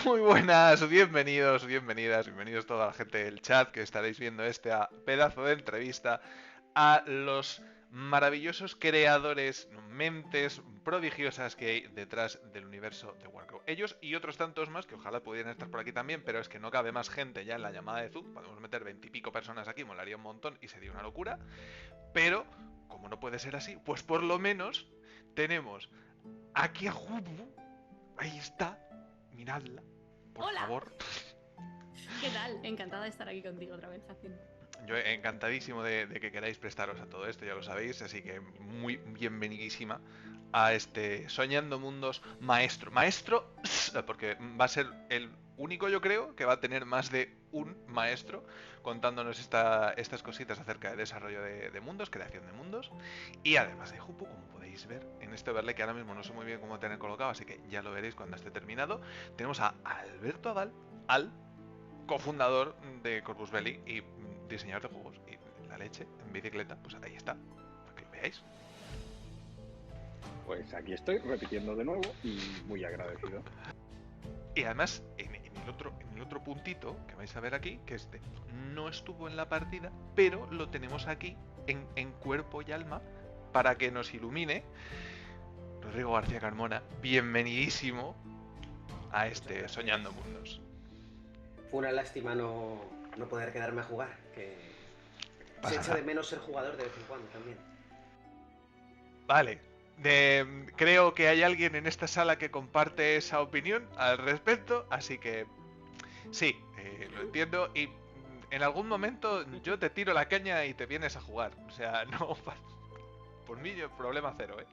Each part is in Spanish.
Muy buenas, bienvenidos, bienvenidas, bienvenidos toda la gente del chat que estaréis viendo este pedazo de entrevista a los maravillosos creadores, mentes prodigiosas que hay detrás del universo de Warcraft. Ellos y otros tantos más que ojalá pudieran estar por aquí también, pero es que no cabe más gente ya en la llamada de Zoom. Podemos meter 20 y pico personas aquí, molaría un montón y sería una locura. Pero, como no puede ser así, pues por lo menos tenemos aquí a Jubu. Ahí está, miradla, por Hola, favor. ¿qué tal? Encantada de estar aquí contigo otra vez, Jacín. Yo encantadísimo de que queráis prestaros a todo esto, ya lo sabéis, así que muy bienvenidísima a este Soñando Mundos maestro. Maestro, porque va a ser el único, yo creo, que va a tener más de un maestro contándonos estas cositas acerca de desarrollo de mundos, creación de mundos. Y además de Jupu, como podéis ver en este overlay, que ahora mismo no sé muy bien cómo tener colocado, así que ya lo veréis cuando esté terminado, tenemos a Alberto Adal, al cofundador de Corpus Belli y diseñador de juegos. Y la leche en bicicleta, pues ahí está, para que lo veáis. Pues aquí estoy repitiendo de nuevo y muy agradecido. Y además, en el otro puntito que vais a ver aquí, que este no estuvo en la partida, pero lo tenemos aquí en cuerpo y alma para que nos ilumine. Rodrigo García Carmona, bienvenidísimo a este Soñando Mundos. Fue una lástima no poder quedarme a jugar, que se echa Pasará. de menos ser jugador de vez en cuando también. Vale. Creo que hay alguien en esta sala que comparte esa opinión al respecto, así que sí, lo entiendo y en algún momento yo te tiro la caña y te vienes a jugar. O sea, no, por mí problema cero, ¿eh?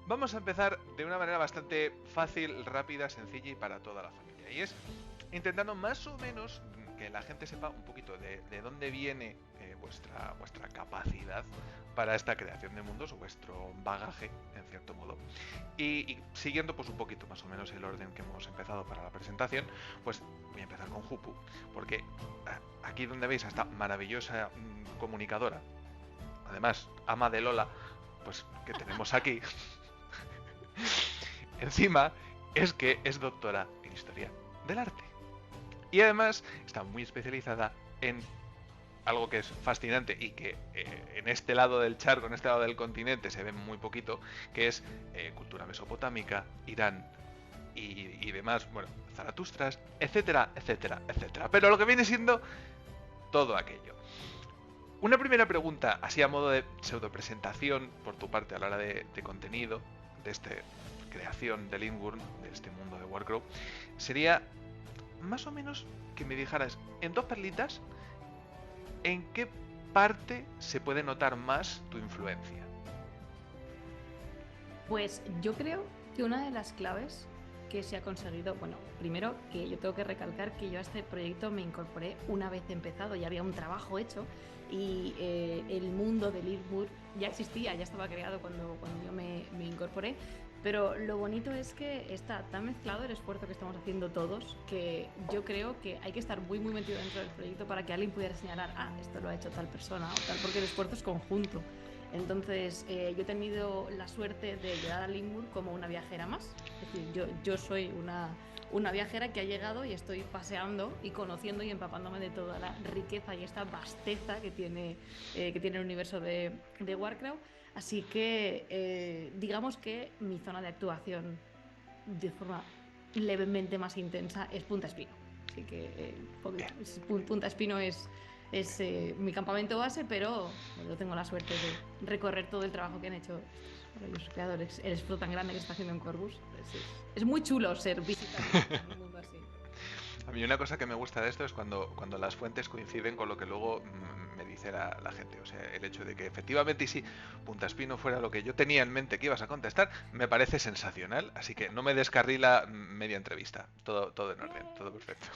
Vamos a empezar de una manera bastante fácil, rápida, sencilla y para toda la familia. Y es intentando más o menos que la gente sepa un poquito de dónde viene vuestra capacidad para esta creación de mundos, o vuestro bagaje, en cierto modo. Y siguiendo pues un poquito más o menos el orden que hemos empezado para la presentación, pues voy a empezar con Jupu, porque aquí donde veis a esta maravillosa comunicadora, además ama de Lola, pues que tenemos aquí, encima es que es doctora en historia del arte. Y además está muy especializada en algo que es fascinante y que en este lado del charco, en este lado del continente se ve muy poquito, que es cultura mesopotámica, Irán y demás, bueno, Zaratustras, etcétera, etcétera, etcétera. Pero lo que viene siendo todo aquello. Una primera pregunta, así a modo de pseudo presentación por tu parte a la hora de contenido, de esta creación del Inburn, de este mundo de Warcraft, sería más o menos que me dijeras en dos perlitas en qué parte se puede notar más tu influencia. Pues yo creo que una de las claves que se ha conseguido, bueno, primero que yo tengo que recalcar que yo a este proyecto me incorporé una vez empezado, ya había un trabajo hecho y el mundo del Irmur ya existía, ya estaba creado cuando yo me incorporé, pero lo bonito es que está tan mezclado el esfuerzo que estamos haciendo todos que yo creo que hay que estar muy muy metido dentro del proyecto para que alguien pudiera señalar, ah, esto lo ha hecho tal persona o tal, porque el esfuerzo es conjunto. Entonces, yo he tenido la suerte de llegar a Limburg como una viajera más. Es decir, yo soy una viajera que ha llegado y estoy paseando y conociendo y empapándome de toda la riqueza y esta vasteza que tiene el universo de Warcraft. Así que, digamos que mi zona de actuación de forma levemente más intensa es Punta Espino. Así que Punta Espino es mi campamento base, pero yo tengo la suerte de recorrer todo el trabajo que han hecho estos maravillosos creadores. El esfuerzo tan grande que está haciendo en Corvus. Es muy chulo ser visitante en un mundo así. A mí una cosa que me gusta de esto es cuando las fuentes coinciden con lo que luego me dice la gente. O sea, el hecho de que efectivamente y si Punta Espino fuera lo que yo tenía en mente que ibas a contestar, me parece sensacional. Así que no me descarrila media entrevista. Todo en orden, todo perfecto.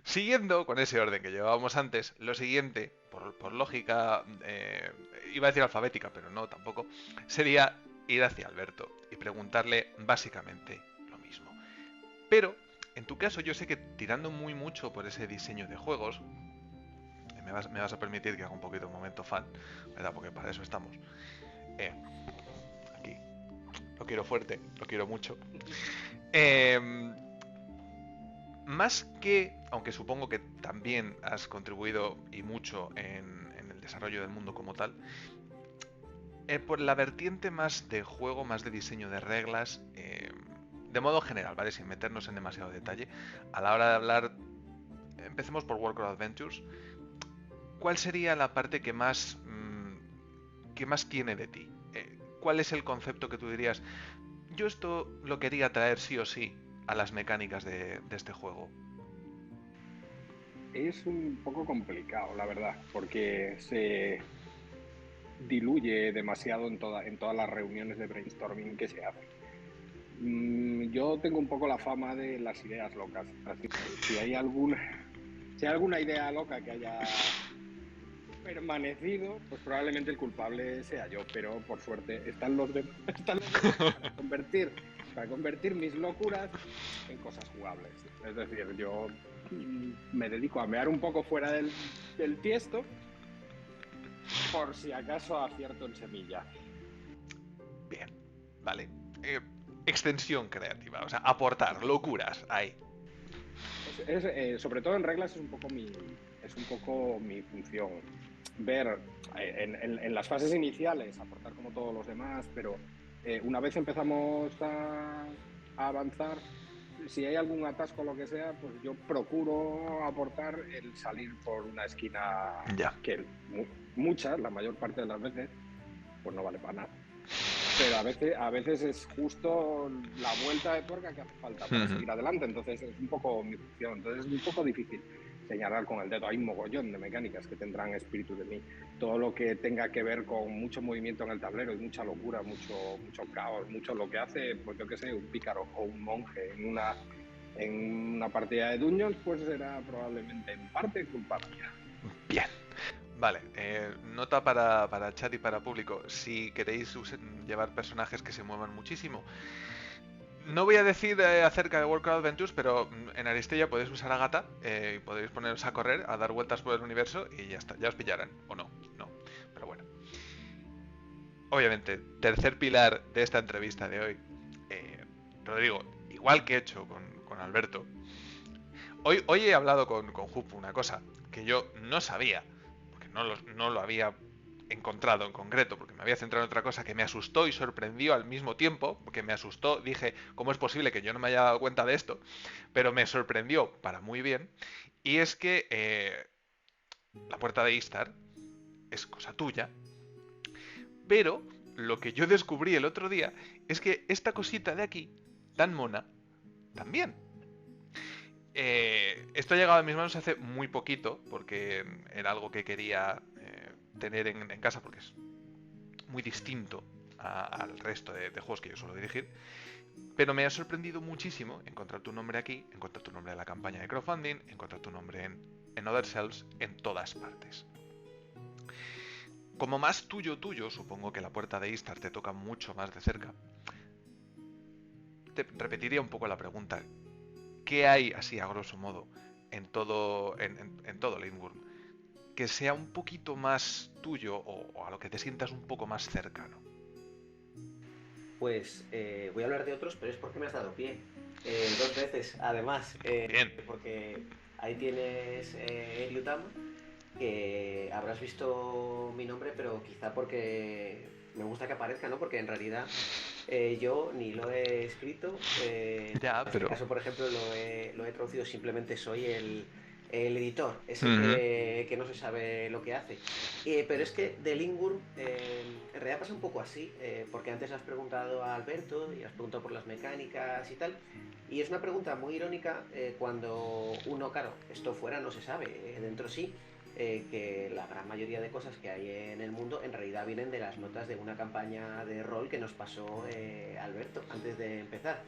Siguiendo con ese orden que llevábamos antes, lo siguiente, por lógica, iba a decir alfabética, pero no tampoco, sería ir hacia Alberto y preguntarle básicamente lo mismo. Pero, en tu caso, yo sé que tirando muy mucho por ese diseño de juegos, me vas a permitir que haga un poquito un momento fan, ¿verdad? Porque para eso estamos. Aquí, Lo quiero fuerte, lo quiero mucho. Em, Más que, aunque supongo que también has contribuido y mucho en el desarrollo del mundo como tal, por la vertiente más de juego, más de diseño de reglas, de modo general, ¿vale? Sin meternos en demasiado detalle, a la hora de hablar, empecemos por Warcraft Adventures. ¿Cuál sería la parte que más tiene de ti? ¿Cuál es el concepto que tú dirías? Yo esto lo quería traer sí o sí a las mecánicas de este juego. Es un poco complicado, la verdad, porque se diluye demasiado en todas las reuniones de brainstorming que se hacen. Yo tengo un poco la fama de las ideas locas, así que si hay alguna idea loca que haya permanecido, pues probablemente el culpable sea yo, pero por suerte están los demás para convertir mis locuras en cosas jugables. Es decir, yo me dedico a mear un poco fuera del tiesto por si acaso acierto en semilla. Bien, vale. Extensión creativa, o sea, aportar locuras ahí. Sobre todo en reglas es un poco mi función. Ver en las fases iniciales, aportar como todos los demás, pero una vez empezamos a avanzar, si hay algún atasco o lo que sea, pues yo procuro aportar el salir por una esquina Ya. que la mayor parte de las veces, pues no vale para nada. Pero a veces es justo la vuelta de tuerca que hace falta para seguir adelante, entonces es un poco mi función, entonces es un poco difícil señalar con el dedo. Hay un mogollón de mecánicas que tendrán espíritu de mí, todo lo que tenga que ver con mucho movimiento en el tablero y mucha locura, mucho caos, mucho lo que hace, pues yo qué sé, un pícaro o un monje en una partida de Dungeons, pues será probablemente en parte culpa mía. Bien. Vale, nota para chat y para público. Si queréis llevar personajes que se muevan muchísimo, no voy a decir acerca de Warcraft Adventures, pero en Aristella podéis usar a Gata y podéis poneros a correr, a dar vueltas por el universo y ya está, ya os pillarán. O no, no. Pero bueno. Obviamente, tercer pilar de esta entrevista de hoy. Pero digo, igual que he hecho con Alberto, hoy he hablado con Jupu una cosa que yo no sabía, porque no lo había encontrado en concreto, porque me había centrado en otra cosa que me asustó y sorprendió al mismo tiempo, porque me asustó, dije, ¿cómo es posible que yo no me haya dado cuenta de esto? Pero me sorprendió para muy bien, y es que la puerta de Istar es cosa tuya, pero lo que yo descubrí el otro día es que esta cosita de aquí, tan mona, también. Esto ha llegado a mis manos hace muy poquito, porque era algo que quería tener en casa, porque es muy distinto al resto de juegos que yo suelo dirigir. Pero me ha sorprendido muchísimo encontrar tu nombre aquí, encontrar tu nombre en la campaña de crowdfunding, encontrar tu nombre en Other Shelves, en todas partes. Como más tuyo, supongo que la puerta de Istar te toca mucho más de cerca. Te repetiría un poco la pregunta. ¿Qué hay, así a grosso modo, en todo Lindworm que sea un poquito más tuyo o a lo que te sientas un poco más cercano? Pues voy a hablar de otros, pero es porque me has dado pie. 2 veces, además. Bien. Porque ahí tienes Eliutam, que habrás visto mi nombre, pero quizá porque me gusta que aparezca, ¿no? Porque en realidad yo ni lo he escrito. Ya, En este pero... caso, por ejemplo, lo he traducido, simplemente soy el editor, ese que no se sabe lo que hace. Pero es que de Lingworm en realidad pasa un poco así, porque antes has preguntado a Alberto y has preguntado por las mecánicas y tal, y es una pregunta muy irónica cuando uno, claro, esto fuera no se sabe, dentro sí, que la gran mayoría de cosas que hay en el mundo en realidad vienen de las notas de una campaña de rol que nos pasó Alberto antes de empezar.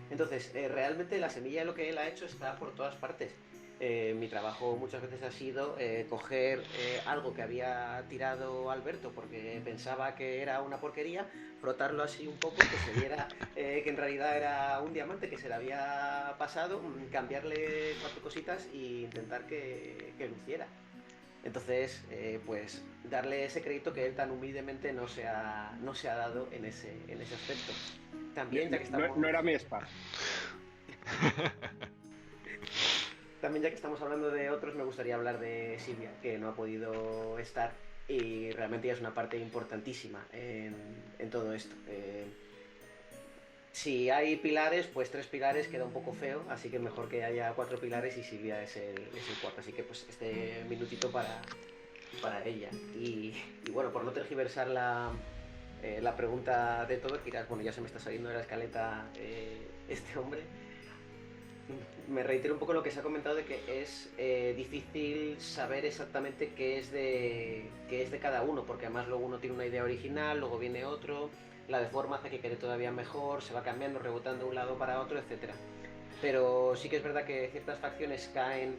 Entonces, realmente la semilla de lo que él ha hecho está por todas partes. Mi trabajo muchas veces ha sido coger algo que había tirado Alberto porque pensaba que era una porquería, frotarlo así un poco, que se viera que en realidad era un diamante que se le había pasado, cambiarle 4 cositas e intentar que luciera. Entonces, pues darle ese crédito que él tan humildemente no se ha dado en ese aspecto. También, ya que No, estamos... no era mi espacio. También, ya que estamos hablando de otros, me gustaría hablar de Silvia, que no ha podido estar y realmente ya es una parte importantísima en todo esto. Si hay pilares, pues 3 pilares queda un poco feo, así que mejor que haya 4 pilares y Silvia es el cuarto. Así que pues este minutito para ella. Y bueno, por no tergiversar la pregunta de todo, que dirás, bueno, ya se me está saliendo de la escaleta este hombre. Me reitero un poco lo que se ha comentado de que es difícil saber exactamente qué es de cada uno, porque además luego uno tiene una idea original, luego viene otro, la deforma hace que quede todavía mejor, se va cambiando, rebotando de un lado para otro, etcétera. Pero sí que es verdad que ciertas facciones caen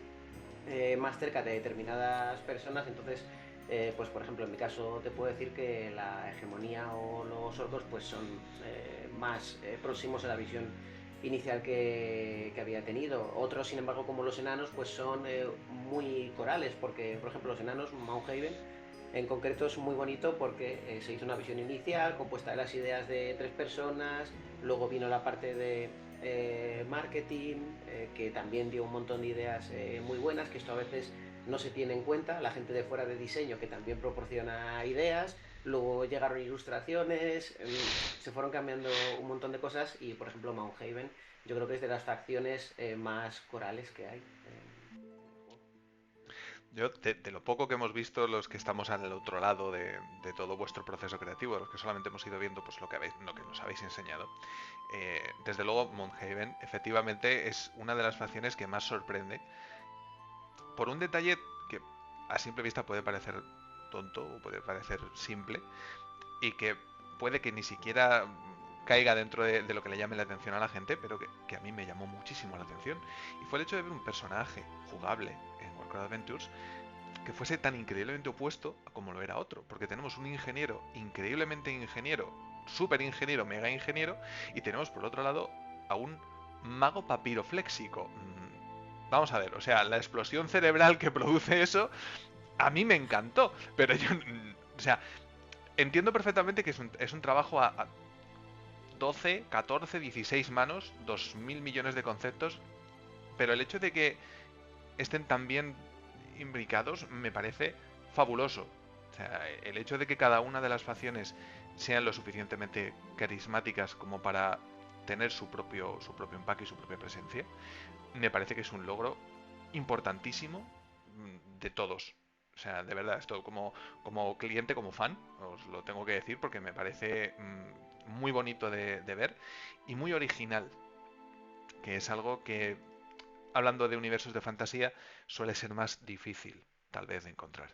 más cerca de determinadas personas, entonces, pues por ejemplo, en mi caso te puedo decir que la hegemonía o los orcos pues son más próximos a la visión inicial que había tenido. Otros, sin embargo, como los enanos, pues son muy corales, porque, por ejemplo, los enanos, Mounhaven, en concreto es muy bonito porque se hizo una visión inicial compuesta de las ideas de 3 personas, luego vino la parte de marketing, que también dio un montón de ideas muy buenas, que esto a veces no se tiene en cuenta, la gente de fuera de diseño que también proporciona ideas, luego llegaron ilustraciones, se fueron cambiando un montón de cosas y por ejemplo Mounhaven yo creo que es de las facciones más corales que hay. Yo, de lo poco que hemos visto, los que estamos al otro lado de todo vuestro proceso creativo, los que solamente hemos ido viendo pues lo que nos habéis enseñado, desde luego Moonhaven efectivamente es una de las facciones que más sorprende por un detalle que a simple vista puede parecer tonto o puede parecer simple y que puede que ni siquiera caiga dentro de lo que le llame la atención a la gente, pero que a mí me llamó muchísimo la atención. Y fue el hecho de ver un personaje jugable en Warcraft Adventures que fuese tan increíblemente opuesto a como lo era otro. Porque tenemos un ingeniero, increíblemente ingeniero, súper ingeniero, mega ingeniero, y tenemos por otro lado a un mago papirofléxico. Vamos a ver, o sea, la explosión cerebral que produce eso, a mí me encantó, pero yo, o sea, entiendo perfectamente que es un trabajo a 12, 14, 16 manos, 2.000 millones de conceptos, pero el hecho de que estén tan bien imbricados me parece fabuloso. O sea, el hecho de que cada una de las facciones sean lo suficientemente carismáticas como para tener su propio empaque y su propia presencia, me parece que es un logro importantísimo de todos. O sea, de verdad, esto como cliente, como fan, os lo tengo que decir porque me parece muy bonito de ver y muy original, que es algo que, hablando de universos de fantasía, suele ser más difícil, tal vez, de encontrar.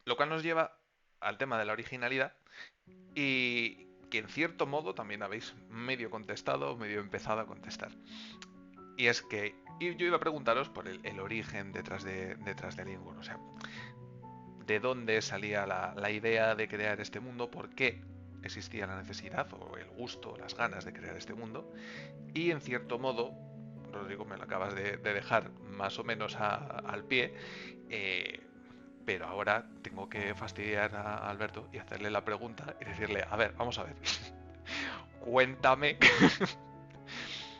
Lo cual nos lleva al tema de la originalidad y que en cierto modo también habéis medio contestado, medio empezado a contestar. Y es que yo iba a preguntaros por el origen detrás de Lingun, o sea, de dónde salía la idea de crear este mundo, por qué existía la necesidad o el gusto, las ganas de crear este mundo. Y en cierto modo, Rodrigo, me lo acabas de dejar más o menos al pie, pero ahora tengo que fastidiar a Alberto y hacerle la pregunta y decirle, a ver, vamos a ver, cuéntame,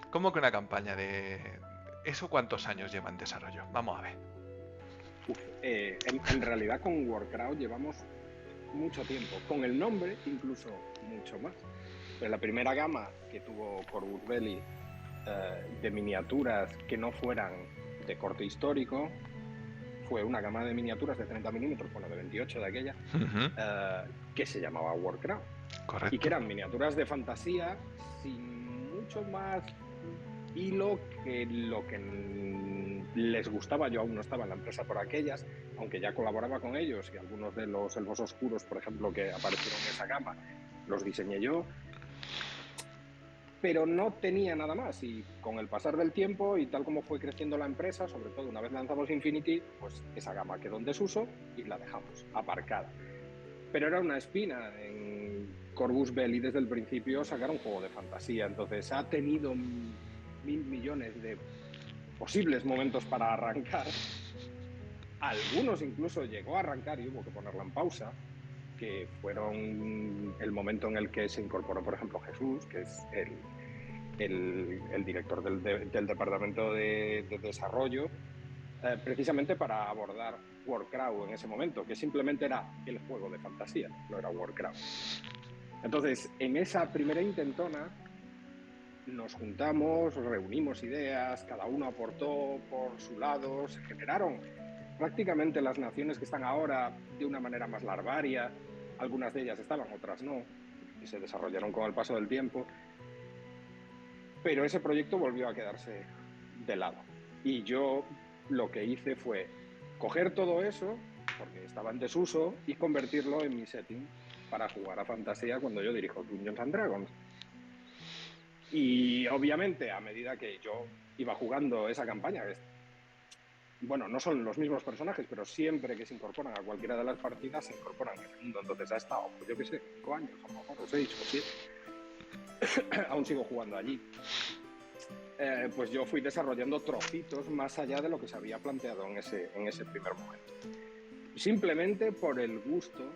¿cómo que una campaña de eso cuántos años lleva en desarrollo? Vamos a ver. En realidad con Warcraft llevamos mucho tiempo, con el nombre incluso mucho más. Pero la primera gama que tuvo Corvus Belli de miniaturas que no fueran de corte histórico fue una gama de miniaturas de 30 milímetros, bueno, de 28 de aquella, que se llamaba Warcraft. Correcto. Y que eran miniaturas de fantasía sin mucho más hilo que lo que les gustaba. Yo aún no estaba en la empresa por aquellas, aunque ya colaboraba con ellos, y algunos de los elfos oscuros, por ejemplo, que aparecieron en esa gama, los diseñé yo, pero no tenía nada más. Y con el pasar del tiempo y tal como fue creciendo la empresa, sobre todo una vez lanzamos Infinity, pues esa gama quedó en desuso y la dejamos aparcada. Pero era una espina en Corvus Belli desde el principio sacar un juego de fantasía, entonces ha tenido 1.000 millones de posibles momentos para arrancar. Algunos incluso llegó a arrancar y hubo que ponerla en pausa, que fueron el momento en el que se incorporó, por ejemplo, Jesús, que es el director del departamento de desarrollo, precisamente para abordar Warcraft en ese momento, que simplemente era el juego de fantasía, no era Warcraft. Entonces, en esa primera intentona nos juntamos, reunimos ideas, cada uno aportó por su lado, se generaron prácticamente las naciones que están ahora de una manera más larvaria, algunas de ellas estaban, otras no, y se desarrollaron con el paso del tiempo, pero ese proyecto volvió a quedarse de lado. Y yo lo que hice fue coger todo eso, porque estaba en desuso, y convertirlo en mi setting para jugar a fantasía cuando yo dirijo Dungeons and Dragons. Y obviamente, a medida que yo iba jugando esa campaña, bueno, no son los mismos personajes, pero siempre que se incorporan a cualquiera de las partidas, se incorporan en el mundo. Entonces ha estado, pues yo qué sé, 5 años, a lo mejor, o 6 o 7. Aún sigo jugando allí. Pues yo fui desarrollando trocitos más allá de lo que se había planteado en ese primer momento. Simplemente por el gusto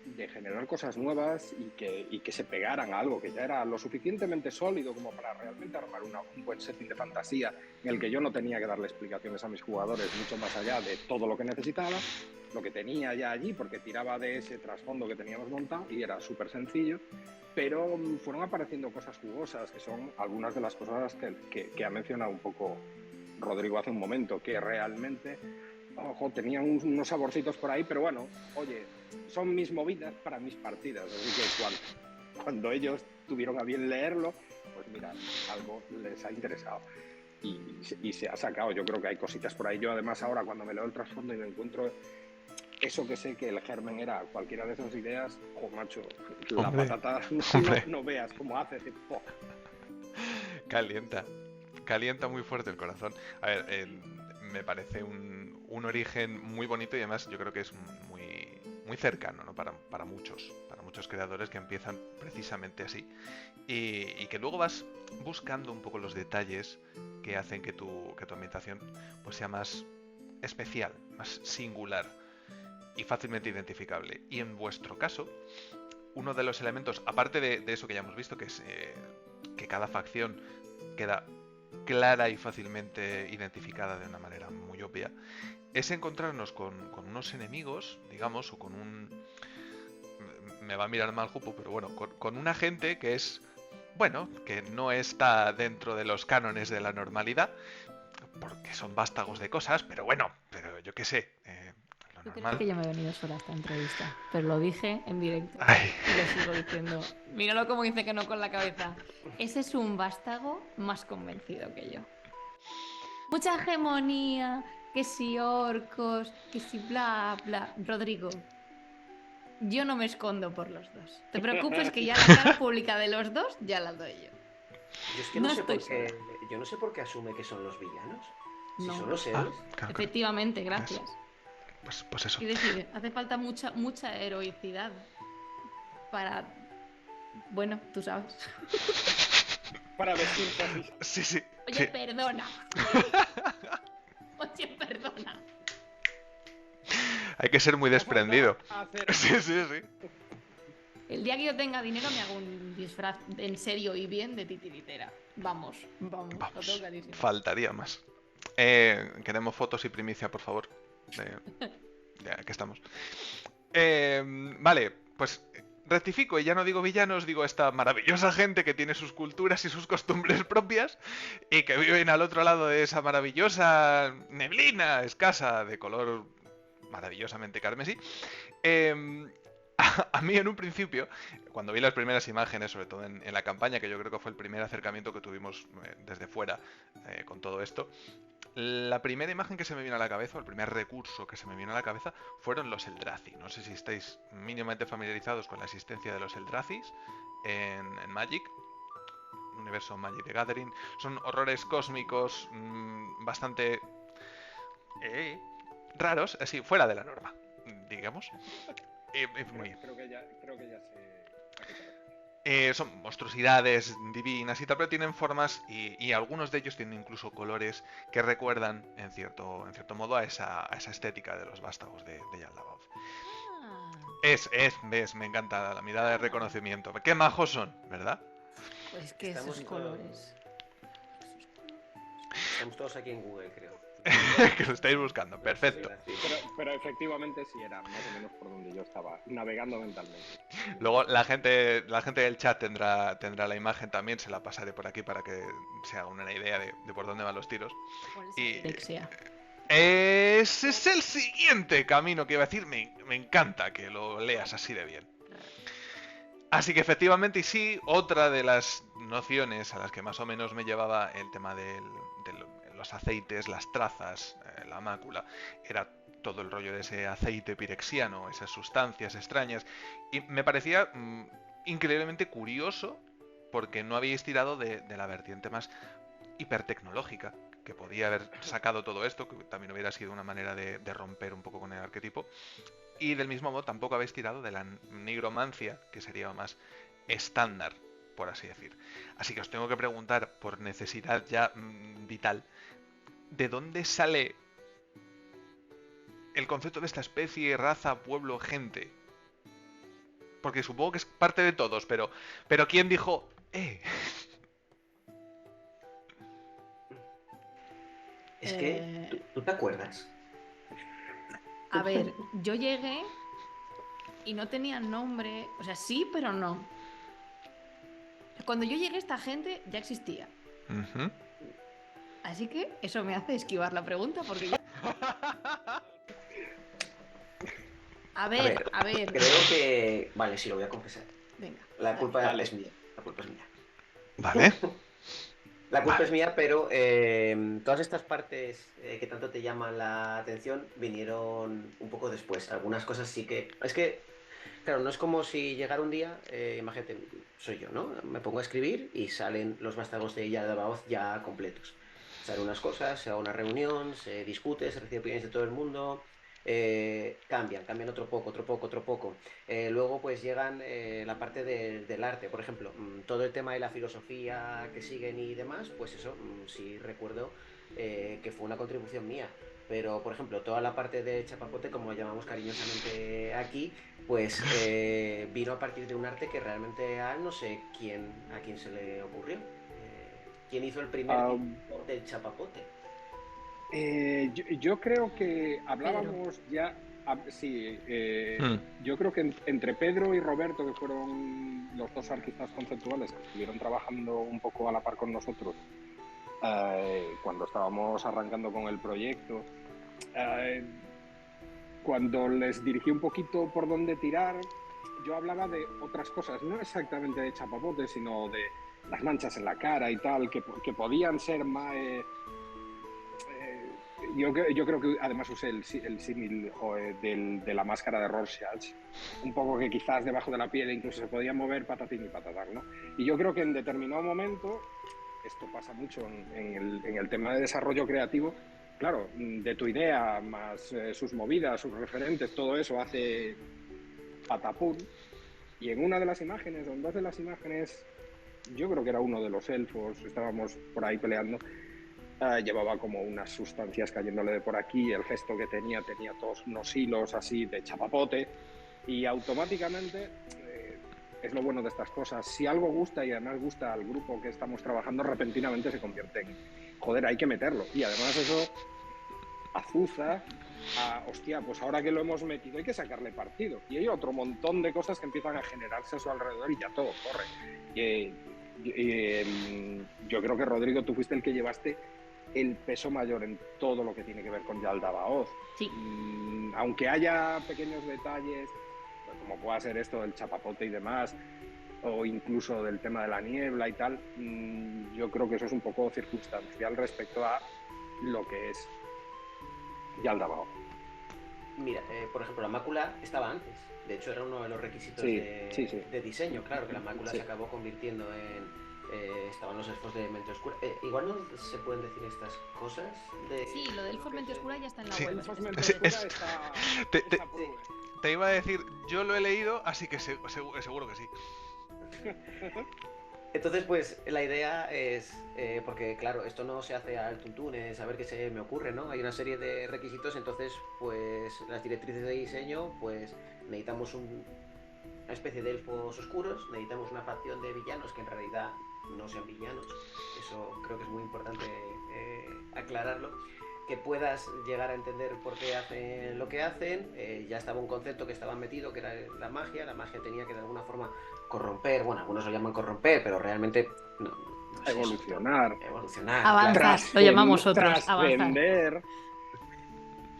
de generar cosas nuevas y que se pegaran a algo que ya era lo suficientemente sólido como para realmente armar un buen setting de fantasía en el que yo no tenía que darle explicaciones a mis jugadores mucho más allá de todo lo que necesitaba, lo que tenía ya allí, porque tiraba de ese trasfondo que teníamos montado y era súper sencillo, pero fueron apareciendo cosas jugosas, que son algunas de las cosas que ha mencionado un poco Rodrigo hace un momento, que realmente, ojo, tenían unos saborcitos por ahí, pero bueno, oye, son mis movidas para mis partidas, así que cuando ellos tuvieron a bien leerlo, pues mira, algo les ha interesado y se ha sacado. Yo creo que hay cositas por ahí. Yo además ahora cuando me leo el trasfondo y me encuentro eso que sé que el germen era cualquiera de esas ideas, oh macho, la patata no veas cómo hace, tipo. Calienta muy fuerte el corazón. A ver, me parece un origen muy bonito y además yo creo que es muy cercano, ¿no? para muchos creadores que empiezan precisamente así y que luego vas buscando un poco los detalles que hacen que tu ambientación pues sea más especial, más singular y fácilmente identificable. Y en vuestro caso, uno de los elementos, aparte de eso que ya hemos visto, que es que cada facción queda clara y fácilmente identificada de una manera muy obvia, es encontrarnos con unos enemigos, digamos, o con un... Me va a mirar mal Jupo, pero bueno, con una gente que es... Bueno, que no está dentro de los cánones de la normalidad, porque son vástagos de cosas, pero bueno, pero yo qué sé, lo Yo normal... creo que yo me he venido sola a esta entrevista, pero lo dije en directo. Ay. Y lo sigo diciendo. Míralo como dice que no con la cabeza. Ese es un vástago más convencido que yo. Mucha hegemonía, que si orcos, que si bla, bla. Rodrigo, yo no me escondo por los dos. Te preocupes que ya la cara pública de los dos ya la doy yo. Yo es que no sé por qué, yo no sé por qué asume que son los villanos. Si No. son los héroes. Claro. Efectivamente, gracias. Pues eso. Es decir, hace falta mucha heroicidad para... Bueno, tú sabes. Para vestirse así. Sí. Oye, sí. perdona. Oye, perdona. Hay que ser muy desprendido. Sí. El día que yo tenga dinero me hago un disfraz en serio y bien de titiritera. Vamos, lo tengo clarísimo. Faltaría más. Queremos fotos y primicia, por favor. Ya que estamos. Vale, pues rectifico y ya no digo villanos, digo esta maravillosa gente que tiene sus culturas y sus costumbres propias y que viven al otro lado de esa maravillosa neblina escasa de color maravillosamente carmesí. A mí en un principio, cuando vi las primeras imágenes, sobre todo en la campaña, que yo creo que fue el primer acercamiento que tuvimos desde fuera con todo esto, la primera imagen que se me vino a la cabeza, o el primer recurso que se me vino a la cabeza, fueron los Eldrazi. No sé si estáis mínimamente familiarizados con la existencia de los Eldrazi en Magic, universo Magic the Gathering. Son horrores cósmicos bastante raros, así, fuera de la norma, digamos. Muy bien. Creo que ya sé. Son monstruosidades divinas y tal, pero tienen formas y algunos de ellos tienen incluso colores que recuerdan en cierto modo a esa estética de los vástagos de Jan Lavoth. ves, me encanta la mirada de reconocimiento. Qué majos son, ¿verdad? Pues que Estamos esos colores. Estamos todos aquí en Google, creo. Que lo estáis buscando, perfecto. Pero efectivamente sí era más o menos por donde yo estaba, navegando mentalmente. Luego la gente del chat tendrá la imagen también, se la pasaré por aquí para que se haga una idea de por dónde van los tiros. Y Alexia. ese es el siguiente camino que iba a decir, me encanta que lo leas así de bien. Así que efectivamente, y sí, otra de las nociones a las que más o menos me llevaba el tema de los aceites, las trazas, la mácula, era todo el rollo de ese aceite pirexiano, esas sustancias extrañas, y me parecía increíblemente curioso porque no habíais tirado de la vertiente más hipertecnológica que podía haber sacado todo esto, que también hubiera sido una manera de romper un poco con el arquetipo. Y del mismo modo tampoco habéis tirado de la nigromancia, que sería más estándar, por así decir. Así que os tengo que preguntar, por necesidad ya vital, ¿de dónde sale el concepto de esta especie, raza, pueblo, gente? Porque supongo que es parte de todos, pero ¿quién dijo, Es que, ¿tú te acuerdas? A ver, yo llegué y no tenía nombre, o sea, sí, pero no. Cuando yo llegué, esta gente ya existía. Uh-huh. Así que eso me hace esquivar la pregunta porque yo... A ver. Creo que... Vale, sí, lo voy a confesar. Venga. La culpa dale. es mía. La culpa es mía. Vale. La culpa es mía, pero todas estas partes que tanto te llaman la atención vinieron un poco después. Algunas cosas sí que... Es que, claro, no es como si llegara un día, imagínate, soy yo, ¿no? Me pongo a escribir y salen los vástagos de Yaldabaoth ya completos. Salen unas cosas, se va a una reunión, se discute, se recibe opiniones de todo el mundo, cambian otro poco. Luego pues llegan la parte del arte, por ejemplo, todo el tema de la filosofía que siguen y demás, pues eso sí recuerdo que fue una contribución mía. Pero, por ejemplo, toda la parte de chapapote, como lo llamamos cariñosamente aquí, pues vino a partir de un arte que realmente no sé a quién se le ocurrió. ¿Quién hizo el primer dibujo del chapapote? Yo creo que hablábamos ya. Sí, yo creo que entre Pedro y Roberto, que fueron los dos artistas conceptuales que estuvieron trabajando un poco a la par con nosotros cuando estábamos arrancando con el proyecto, cuando les dirigí un poquito por dónde tirar, yo hablaba de otras cosas, no exactamente de chapapote, sino de las manchas en la cara y tal, que podían ser más... yo creo que además usé el símil de la máscara de Rorschach, un poco que quizás debajo de la piel incluso se podía mover patatín y patatán, ¿no? Y yo creo que en determinado momento, esto pasa mucho en el tema de desarrollo creativo, claro, de tu idea más sus movidas, sus referentes, todo eso hace patapún, y en una de las imágenes, o en dos de las imágenes, yo creo que era uno de los elfos, estábamos por ahí peleando, llevaba como unas sustancias cayéndole de por aquí, el gesto que tenía todos unos hilos así de chapapote, y automáticamente es lo bueno de estas cosas, si algo gusta y además gusta al grupo que estamos trabajando, repentinamente se convierte en, joder, hay que meterlo, y además eso azuza hostia, pues ahora que lo hemos metido hay que sacarle partido, y hay otro montón de cosas que empiezan a generarse a su alrededor y ya todo corre. Yo creo que, Rodrigo, tú fuiste el que llevaste el peso mayor en todo lo que tiene que ver con Yaldabaoth. Sí. Aunque haya pequeños detalles, como pueda ser esto del chapapote y demás, o incluso del tema de la niebla y tal, yo creo que eso es un poco circunstancial respecto a lo que es Yaldabaoth. Mira, por ejemplo, la mácula estaba antes. De hecho, era uno de los requisitos Sí. de diseño. Claro, que la mácula se acabó convirtiendo en... estaban los elfos de mente oscura. Igual no se pueden decir estas cosas. Sí, lo del elfos mente oscura ya está en la Sí. web. Elfos mente oscura está Te iba a decir, yo lo he leído, así que seguro que sí. Entonces, pues la idea es, porque claro, esto no se hace al tuntún, es a ver qué se me ocurre, ¿no? Hay una serie de requisitos, entonces, pues las directrices de diseño, pues necesitamos una especie de elfos oscuros, necesitamos una facción de villanos que en realidad no sean villanos, eso creo que es muy importante aclararlo, que puedas llegar a entender por qué hacen lo que hacen. Ya estaba un concepto que estaba metido, que era la magia tenía que de alguna forma corromper, bueno, algunos lo llaman corromper, pero realmente no evolucionar, avanzar, lo llamamos otros, trascender.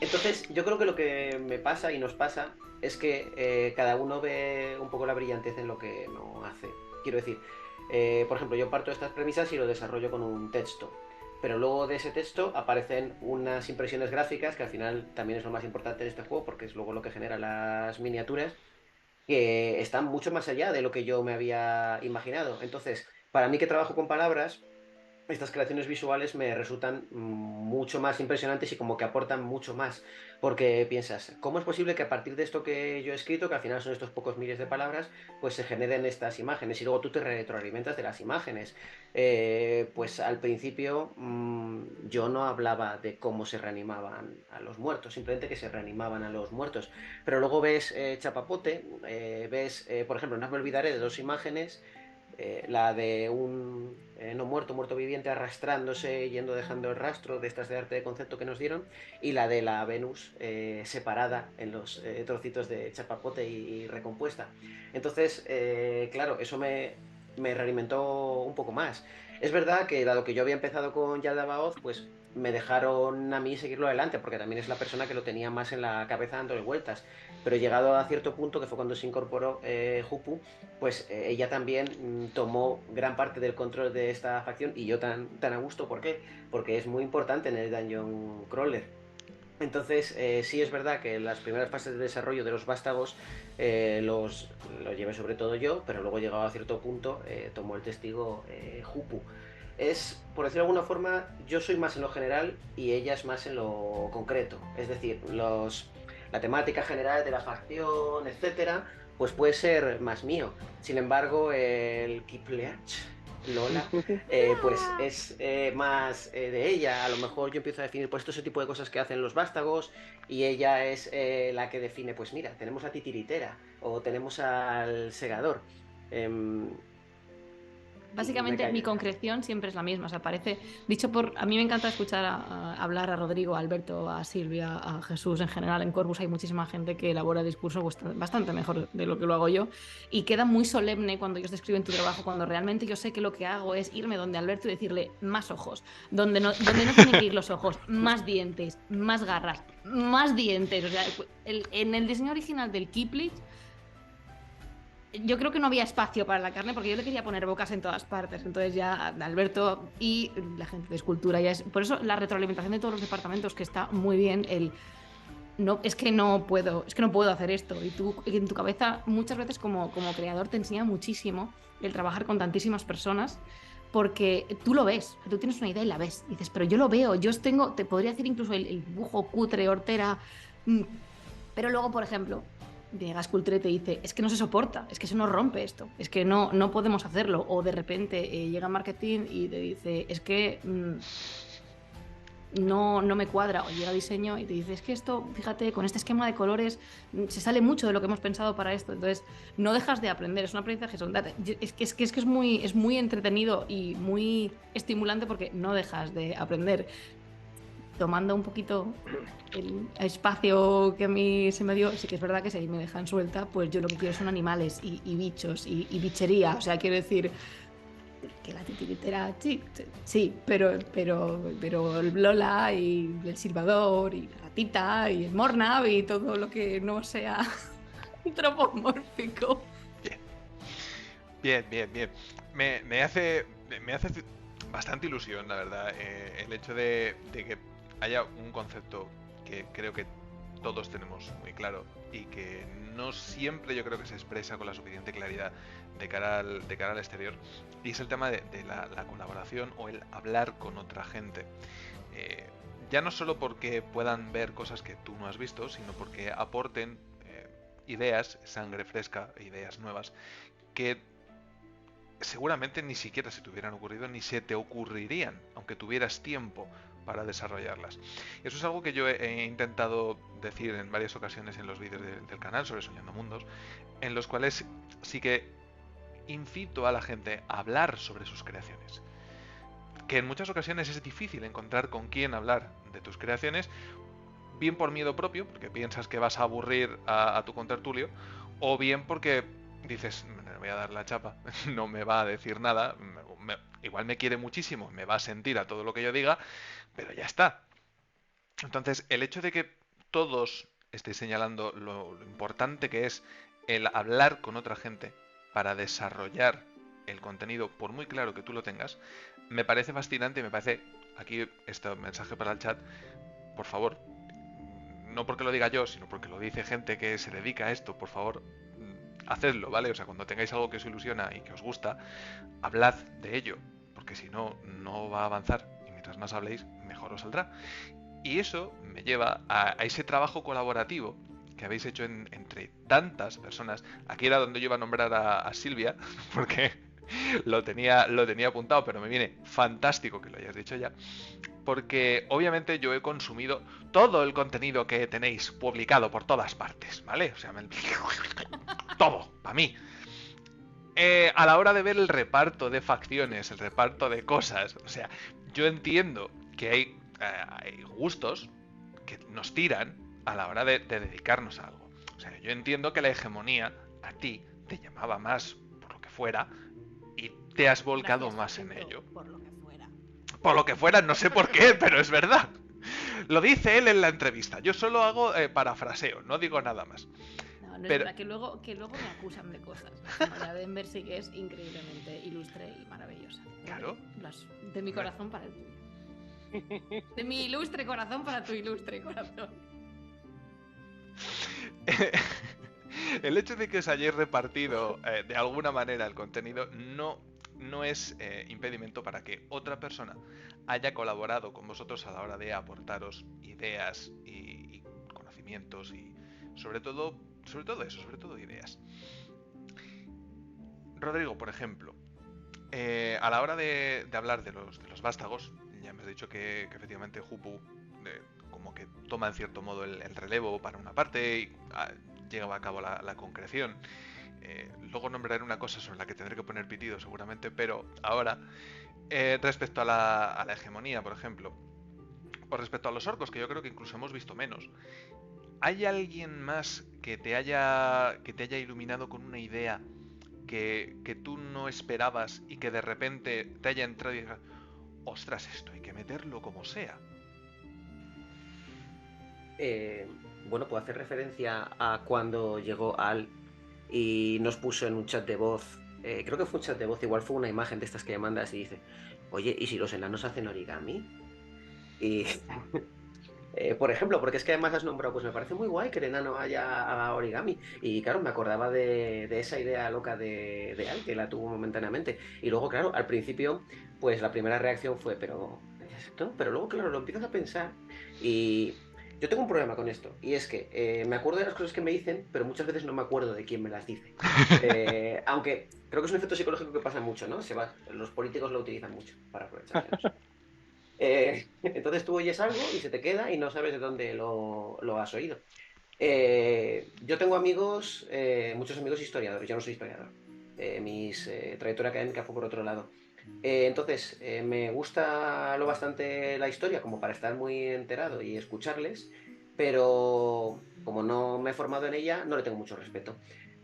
Entonces, yo creo que lo que me pasa y nos pasa es que cada uno ve un poco la brillantez en lo que no hace. Quiero decir, por ejemplo, yo parto de estas premisas y lo desarrollo con un texto. Pero luego de ese texto aparecen unas impresiones gráficas, que al final también es lo más importante de este juego, porque es luego lo que genera las miniaturas, que están mucho más allá de lo que yo me había imaginado. Entonces, para mí que trabajo con palabras, estas creaciones visuales me resultan mucho más impresionantes y como que aportan mucho más, porque piensas, ¿cómo es posible que a partir de esto que yo he escrito, que al final son estos pocos miles de palabras, pues se generen estas imágenes y luego tú te retroalimentas de las imágenes? Pues al principio yo no hablaba de cómo se reanimaban a los muertos, simplemente que se reanimaban a los muertos, pero luego ves Chapapote, ves, por ejemplo, no me olvidaré de dos imágenes, la de un no muerto, muerto viviente arrastrándose, yendo dejando el rastro de estas de arte de concepto que nos dieron, y la de la Venus separada en los trocitos de chapapote y recompuesta. Entonces, claro, eso me realimentó un poco más. Es verdad que dado que yo había empezado con Yalda Baoz, pues me dejaron a mí seguirlo adelante, porque también es la persona que lo tenía más en la cabeza dándole vueltas. Pero llegado a cierto punto, que fue cuando se incorporó Jupu, pues ella también tomó gran parte del control de esta facción y yo tan a gusto. ¿Por qué? Porque es muy importante en el Dungeon Crawler. Entonces, sí es verdad que las primeras fases de desarrollo de los vástagos los llevé sobre todo yo, pero luego llegado a cierto punto tomó el testigo Jupu. Es, por decirlo de alguna forma, yo soy más en lo general y ella es más en lo concreto. Es decir, la temática general de la facción, etcétera, pues puede ser más mío. Sin embargo, el Kipleach, Lola, pues es más de ella. A lo mejor yo empiezo a definir pues todo ese tipo de cosas que hacen los vástagos y ella es la que define, pues mira, tenemos a Titiritera o tenemos al Segador. Básicamente mi concreción siempre es la misma, o sea, parece, dicho por, a mí me encanta escuchar hablar a Rodrigo, a Alberto, a Silvia, a Jesús en general. En Corvus hay muchísima gente que elabora discursos bastante mejor de lo que lo hago yo y queda muy solemne cuando ellos describen tu trabajo, cuando realmente yo sé que lo que hago es irme donde Alberto y decirle más ojos, donde no tienen que ir los ojos, más dientes, más garras, más dientes, o sea, en el diseño original del Kipling yo creo que no había espacio para la carne porque yo le quería poner bocas en todas partes. Entonces ya Alberto y la gente de escultura ya es... Por eso la retroalimentación de todos los departamentos, que está muy bien, es que no puedo hacer esto. Y tú en tu cabeza muchas veces como creador te enseña muchísimo el trabajar con tantísimas personas porque tú lo ves, tú tienes una idea y la ves. Y dices, pero yo lo veo, te podría hacer incluso el dibujo cutre, hortera, pero luego, por ejemplo, llega Escultura y te dice, es que no se soporta, es que eso no rompe esto, es que no podemos hacerlo. O de repente llega marketing y te dice, es que no me cuadra. O llega diseño y te dice, es que esto, fíjate, con este esquema de colores se sale mucho de lo que hemos pensado para esto. Entonces no dejas de aprender, es un aprendizaje secundario. Es que es muy entretenido y muy estimulante porque no dejas de aprender. Tomando un poquito el espacio que a mí se me dio, sí que es verdad que si ahí me dejan suelta, pues yo lo que quiero son animales y bichos y bichería. O sea, quiero decir que la titiritera, sí, pero el Lola y el silbador y la ratita y el Mornab y todo lo que no sea antropomórfico. Bien. Me hace bastante ilusión, la verdad, el hecho de que haya un concepto que creo que todos tenemos muy claro y que no siempre yo creo que se expresa con la suficiente claridad de cara al exterior, y es el tema de la colaboración o el hablar con otra gente. Ya no solo porque puedan ver cosas que tú no has visto, sino porque aporten ideas, sangre fresca, ideas nuevas, que seguramente ni siquiera se te hubieran ocurrido ni se te ocurrirían, aunque tuvieras tiempo para desarrollarlas. Eso es algo que yo he intentado decir en varias ocasiones en los vídeos del canal sobre Soñando Mundos, en los cuales sí que incito a la gente a hablar sobre sus creaciones. Que en muchas ocasiones es difícil encontrar con quién hablar de tus creaciones, bien por miedo propio, porque piensas que vas a aburrir a tu contertulio, o bien porque dices, me voy a dar la chapa, no me va a decir nada, igual me quiere muchísimo, me va a sentir a todo lo que yo diga, pero ya está. Entonces, el hecho de que todos estéis señalando lo importante que es el hablar con otra gente para desarrollar el contenido, por muy claro que tú lo tengas, me parece fascinante y me parece, aquí este mensaje para el chat, por favor, no porque lo diga yo, sino porque lo dice gente que se dedica a esto, por favor, hacedlo, ¿vale? O sea, cuando tengáis algo que os ilusiona y que os gusta, hablad de ello, porque si no, no va a avanzar, y mientras más habléis, mejor os saldrá. Y eso me lleva a ese trabajo colaborativo que habéis hecho entre tantas personas. Aquí era donde yo iba a nombrar a Silvia, porque lo tenía apuntado, pero me viene fantástico que lo hayas dicho ya. Porque obviamente yo he consumido todo el contenido que tenéis publicado por todas partes, ¿vale? O sea, todo, para mí. A la hora de ver el reparto de facciones, el reparto de cosas, o sea, yo entiendo que hay gustos que nos tiran a la hora de dedicarnos a algo. O sea, yo entiendo que la hegemonía a ti te llamaba más por lo que fuera y te has volcado Gracias, más en Jacinto, ello. por lo que fuera. Por lo que fuera, no sé por qué, pero es verdad. Lo dice él en la entrevista. Yo solo hago parafraseo, no digo nada más. No es Pero- verdad, que luego me acusan de cosas. La Denver sí que es increíblemente ilustre y maravillosa. Claro. De mi corazón para el tuyo. De mi ilustre corazón para tu ilustre corazón. El hecho de que os hayáis repartido de alguna manera el contenido no es impedimento para que otra persona haya colaborado con vosotros a la hora de aportaros ideas y conocimientos y sobre todo ideas. Rodrigo, por ejemplo, a la hora de hablar de los vástagos, ya me has dicho que efectivamente Jupu como que toma en cierto modo el relevo para una parte y lleva a cabo la concreción. Luego nombraré una cosa sobre la que tendré que poner pitido seguramente, pero ahora, respecto a la hegemonía, por ejemplo, o respecto a los orcos, que yo creo que incluso hemos visto menos, ¿hay alguien más que te haya iluminado con una idea que tú no esperabas y que de repente te haya entrado y digas, ostras, esto hay que meterlo como sea? Bueno, puedo hacer referencia a cuando llegó Al y nos puso en un chat de voz, creo que fue un chat de voz, igual fue una imagen de estas que mandas y dice, oye, ¿y si los enanos hacen origami? Y, por ejemplo, porque es que además has nombrado, pues me parece muy guay que el enano haga origami. Y claro, me acordaba de esa idea loca de Al, que la tuvo momentáneamente. Y luego, claro, al principio, pues la primera reacción fue, pero luego, claro, lo empiezas a pensar y... Yo tengo un problema con esto, y es que me acuerdo de las cosas que me dicen, pero muchas veces no me acuerdo de quién me las dice. Aunque creo que es un efecto psicológico que pasa mucho, ¿no? Los políticos lo utilizan mucho para aprovecharse. Entonces tú oyes algo y se te queda y no sabes de dónde lo has oído. Yo tengo amigos, muchos amigos historiadores, yo no soy historiador. Mi trayectoria académica fue por otro lado. Entonces, me gusta lo bastante la historia como para estar muy enterado y escucharles, pero como no me he formado en ella, no le tengo mucho respeto.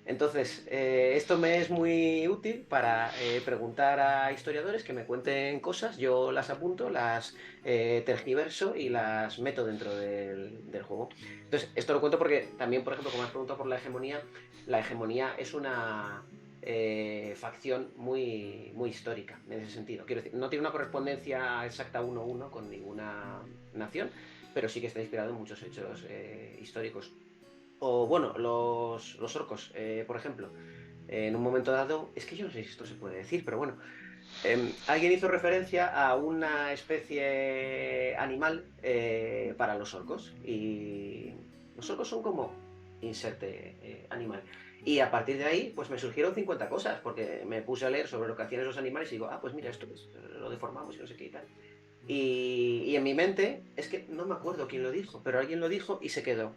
Entonces, esto me es muy útil para preguntar a historiadores que me cuenten cosas, yo las apunto, las tergiverso y las meto dentro del juego. Entonces, esto lo cuento porque también, por ejemplo, como has preguntado por la hegemonía es una facción muy, muy histórica en ese sentido. Quiero decir, no tiene una correspondencia exacta 1-1 con ninguna nación, pero sí que está inspirado en muchos hechos históricos. O bueno, los orcos, por ejemplo, en un momento dado, es que yo no sé si esto se puede decir, pero bueno, alguien hizo referencia a una especie animal para los orcos, y los orcos son como inserte animal. Y a partir de ahí, pues me surgieron 50 cosas, porque me puse a leer sobre lo que hacían esos animales y digo, pues mira, esto lo deformamos y no sé qué y tal. Y en mi mente, es que no me acuerdo quién lo dijo, pero alguien lo dijo y se quedó.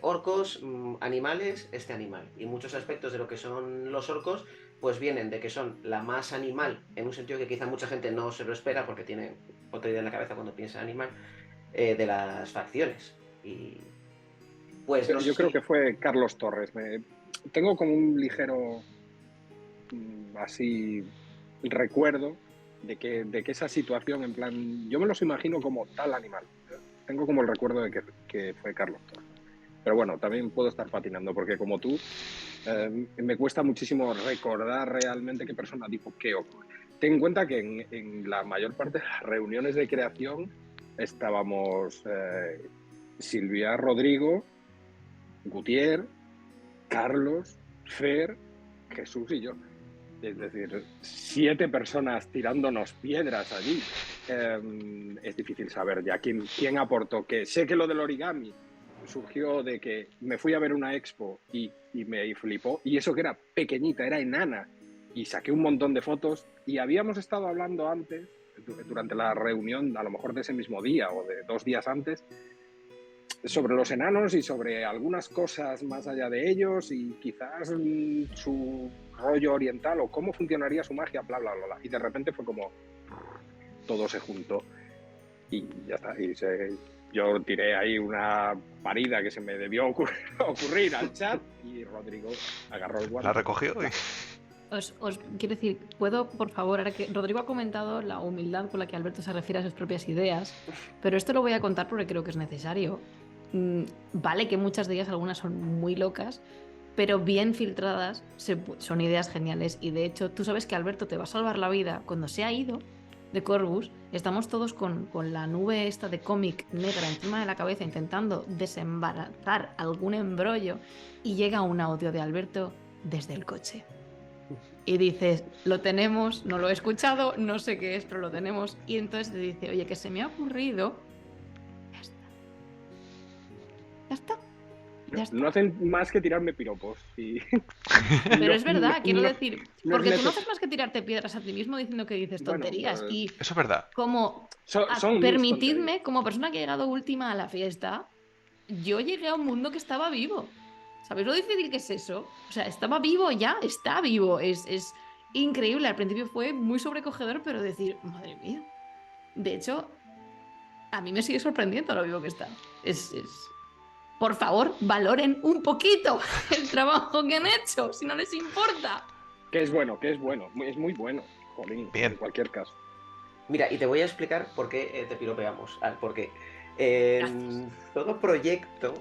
Orcos, animales, este animal. Y muchos aspectos de lo que son los orcos, pues vienen de que son la más animal, en un sentido que quizá mucha gente no se lo espera porque tiene otra idea en la cabeza cuando piensa en animal, de las facciones. Y pues no sé Yo creo si... que fue Carlos Torres. Tengo como un ligero así recuerdo de que esa situación, en plan, yo me los imagino como tal animal. Tengo como el recuerdo de que fue Carlos Torres. Pero bueno, también puedo estar patinando, porque como tú, me cuesta muchísimo recordar realmente qué persona dijo qué ocurre. Ten en cuenta que en la mayor parte de las reuniones de creación estábamos Silvia, Rodrigo, Gutiérrez, Carlos, Fer, Jesús y yo. Es decir, 7 personas tirándonos piedras allí. Es difícil saber ya quién aportó qué. Sé que lo del origami surgió de que me fui a ver una expo y me flipó. Y eso que era pequeñita, era enana. Y saqué un montón de fotos. Y habíamos estado hablando antes, durante la reunión, a lo mejor de ese mismo día o de 2 días antes, sobre los enanos y sobre algunas cosas más allá de ellos y quizás su rollo oriental o cómo funcionaría su magia, bla, bla, bla, bla. Y de repente fue como todo se juntó y ya está. Yo tiré ahí una parida que se me debió ocurrir al chat y Rodrigo agarró el guante. La recogió y... Os quiero decir, ¿puedo, por favor, ahora que Rodrigo ha comentado la humildad con la que Alberto se refiere a sus propias ideas, pero esto lo voy a contar porque creo que es necesario. Vale que muchas de ellas, algunas son muy locas, pero bien filtradas son ideas geniales. Y de hecho, tú sabes que Alberto te va a salvar la vida cuando se ha ido de Corvus. Estamos todos con la nube esta de cómic negra encima de la cabeza intentando desembarazar algún embrollo y llega un audio de Alberto desde el coche. Y dices, lo tenemos, no lo he escuchado, no sé qué es, pero lo tenemos. Y entonces te dice, oye, que se me ha ocurrido. Ya está. Ya está. Ya está. No hacen más que tirarme piropos. Pero No, es verdad, quiero decir, porque tú no es haces más que tirarte piedras a ti mismo diciendo que dices bueno, tonterías. Y Eso es verdad. como, son mis permitidme, tonterías. como persona que ha llegado última a la fiesta, yo llegué a un mundo que estaba vivo. ¿Sabéis lo difícil que es eso? O sea, estaba vivo ya, está vivo. Es increíble. Al principio fue muy sobrecogedor, pero decir, madre mía. De hecho, a mí me sigue sorprendiendo lo vivo que está. Por favor, valoren un poquito el trabajo que han hecho, si no les importa. Que es bueno, es muy bueno, jolín, Bien. en cualquier caso. Mira, y te voy a explicar por qué te piropeamos. Porque en todo proyecto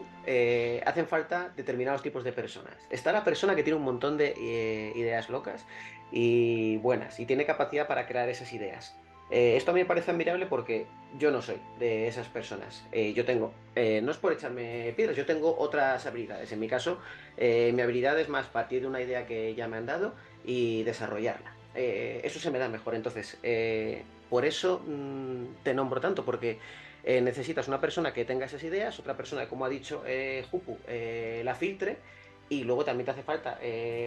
hacen falta determinados tipos de personas. Está la persona que tiene un montón de ideas locas y buenas y tiene capacidad para crear esas ideas. Esto a mí me parece admirable porque yo no soy de esas personas. Yo tengo, no es por echarme piedras, yo tengo otras habilidades. En mi caso, mi habilidad es más partir de una idea que ya me han dado y desarrollarla. Eso se me da mejor. Entonces, por eso te nombro tanto, porque necesitas una persona que tenga esas ideas, otra persona, como ha dicho Jupu, la filtre, y luego también te hace falta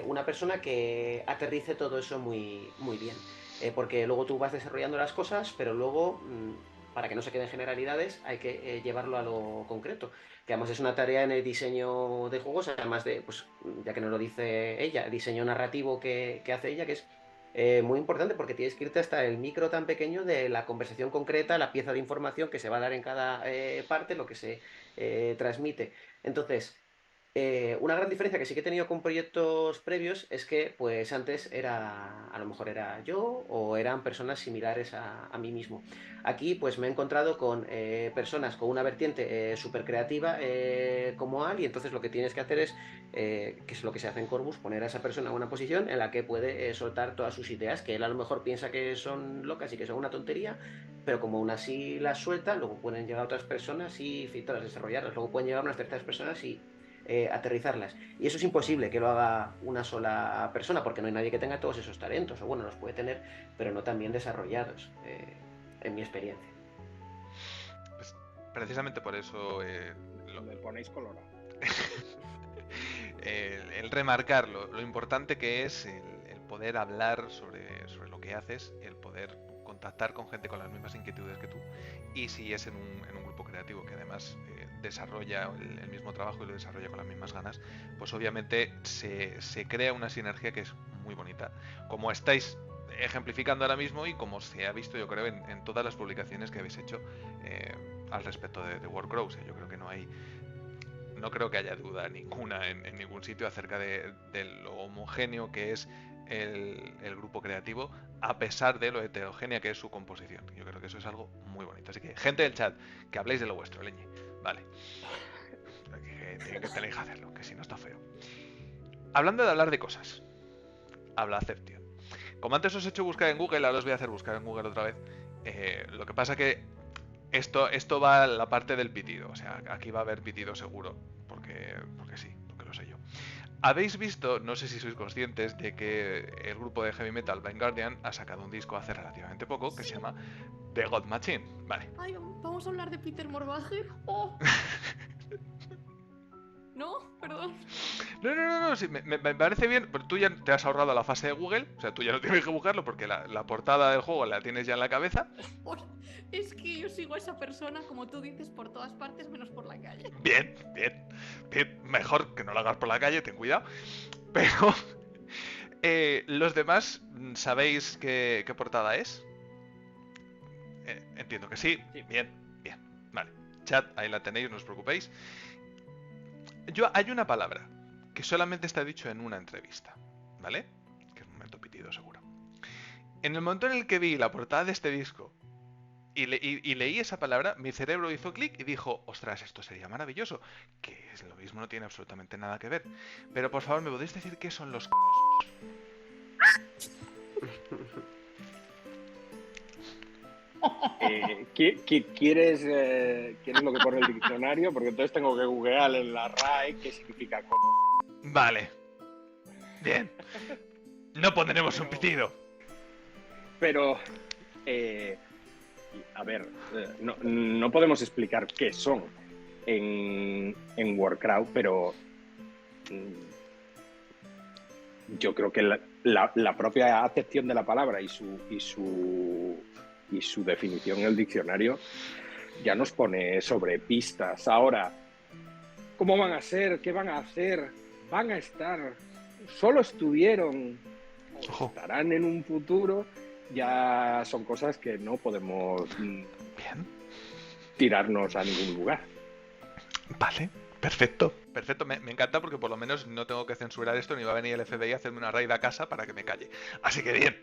una persona que aterrice todo eso muy, muy bien. Porque luego tú vas desarrollando las cosas, pero luego, para que no se queden generalidades, hay que llevarlo a lo concreto. Que además es una tarea en el diseño de juegos, además de, pues, ya que nos lo dice ella, el diseño narrativo que hace ella, que es muy importante porque tienes que irte hasta el micro tan pequeño de la conversación concreta, la pieza de información que se va a dar en cada parte, lo que se transmite. Entonces, una gran diferencia que sí que he tenido con proyectos previos es que, pues antes a lo mejor era yo o eran personas similares a mí mismo. Aquí, pues me he encontrado con personas con una vertiente súper creativa como Al, y entonces lo que tienes que hacer es, que es lo que se hace en Corvus, poner a esa persona en una posición en la que puede soltar todas sus ideas, que él a lo mejor piensa que son locas y que son una tontería, pero como aún así las suelta, luego pueden llegar a otras personas y filtrarlas, desarrollarlas, luego pueden llegar a unas terceras personas y aterrizarlas. Y eso es imposible que lo haga una sola persona, porque no hay nadie que tenga todos esos talentos, o bueno, los puede tener, pero no tan bien desarrollados, en mi experiencia. Pues, precisamente por eso Me ponéis colorado. el remarcar lo importante que es el poder hablar sobre lo que haces el poder contactar con gente con las mismas inquietudes que tú, y si es en un grupo creativo que además desarrolla el mismo trabajo y lo desarrolla con las mismas ganas, pues obviamente se crea una sinergia que es muy bonita, como estáis ejemplificando ahora mismo y como se ha visto, yo creo, en todas las publicaciones que habéis hecho al respecto de Workrows. Yo creo que no creo que haya duda ninguna en ningún sitio acerca de lo homogéneo que es el grupo creativo, a pesar de lo heterogénea que es su composición. Yo creo que eso es algo muy bonito. Así que, gente del chat, que habléis de lo vuestro, leñe. Vale. Que tenéis que hacerlo, que si no está feo. Hablando de hablar de cosas, habla Ception. Como antes os he hecho buscar en Google, ahora os voy a hacer buscar en Google otra vez. Lo que pasa que esto va a la parte del pitido. O sea, aquí va a haber pitido seguro. Porque sí, porque lo sé yo. Habéis visto, no sé si sois conscientes, de que el grupo de heavy metal Blind Guardian ha sacado un disco hace relativamente poco que se llama The God Machine. Vale. Ay, vamos a hablar de Peter Morbacher. ¡Oh! No, perdón. No, sí, me parece bien, pero tú ya te has ahorrado la fase de Google, o sea, tú ya no tienes que buscarlo porque la portada del juego la tienes ya en la cabeza. Es que yo sigo a esa persona, como tú dices, por todas partes menos por la calle. Bien, mejor que no lo hagas por la calle, ten cuidado. Pero los demás, ¿sabéis qué portada es? Entiendo que sí. Bien. Vale, chat, ahí la tenéis, no os preocupéis. Hay una palabra que solamente está dicho en una entrevista, ¿vale? Que es un momento pitido seguro. En el momento en el que vi la portada de este disco y leí esa palabra, mi cerebro hizo clic y dijo, ostras, esto sería maravilloso, que es lo mismo, no tiene absolutamente nada que ver. Pero por favor, ¿me podéis decir qué son los colosos? ¿Quieres lo que pone el diccionario? Porque entonces tengo que googlear en la RAE qué significa coloso. Vale. Bien. No pondremos un pitido. Pero, a ver, no podemos explicar qué son en Warcraft, pero yo creo que la propia acepción de la palabra y su definición en el diccionario ya nos pone sobre pistas. Ahora, ¿cómo van a ser? ¿Qué van a hacer? ¿Van a estar? ¿Solo estuvieron? ¿O estarán en un futuro? Ya son cosas que no podemos tirarnos a ningún lugar. Vale, perfecto. Me encanta porque por lo menos no tengo que censurar esto ni va a venir el FBI a hacerme una raid a casa para que me calle. Así que bien.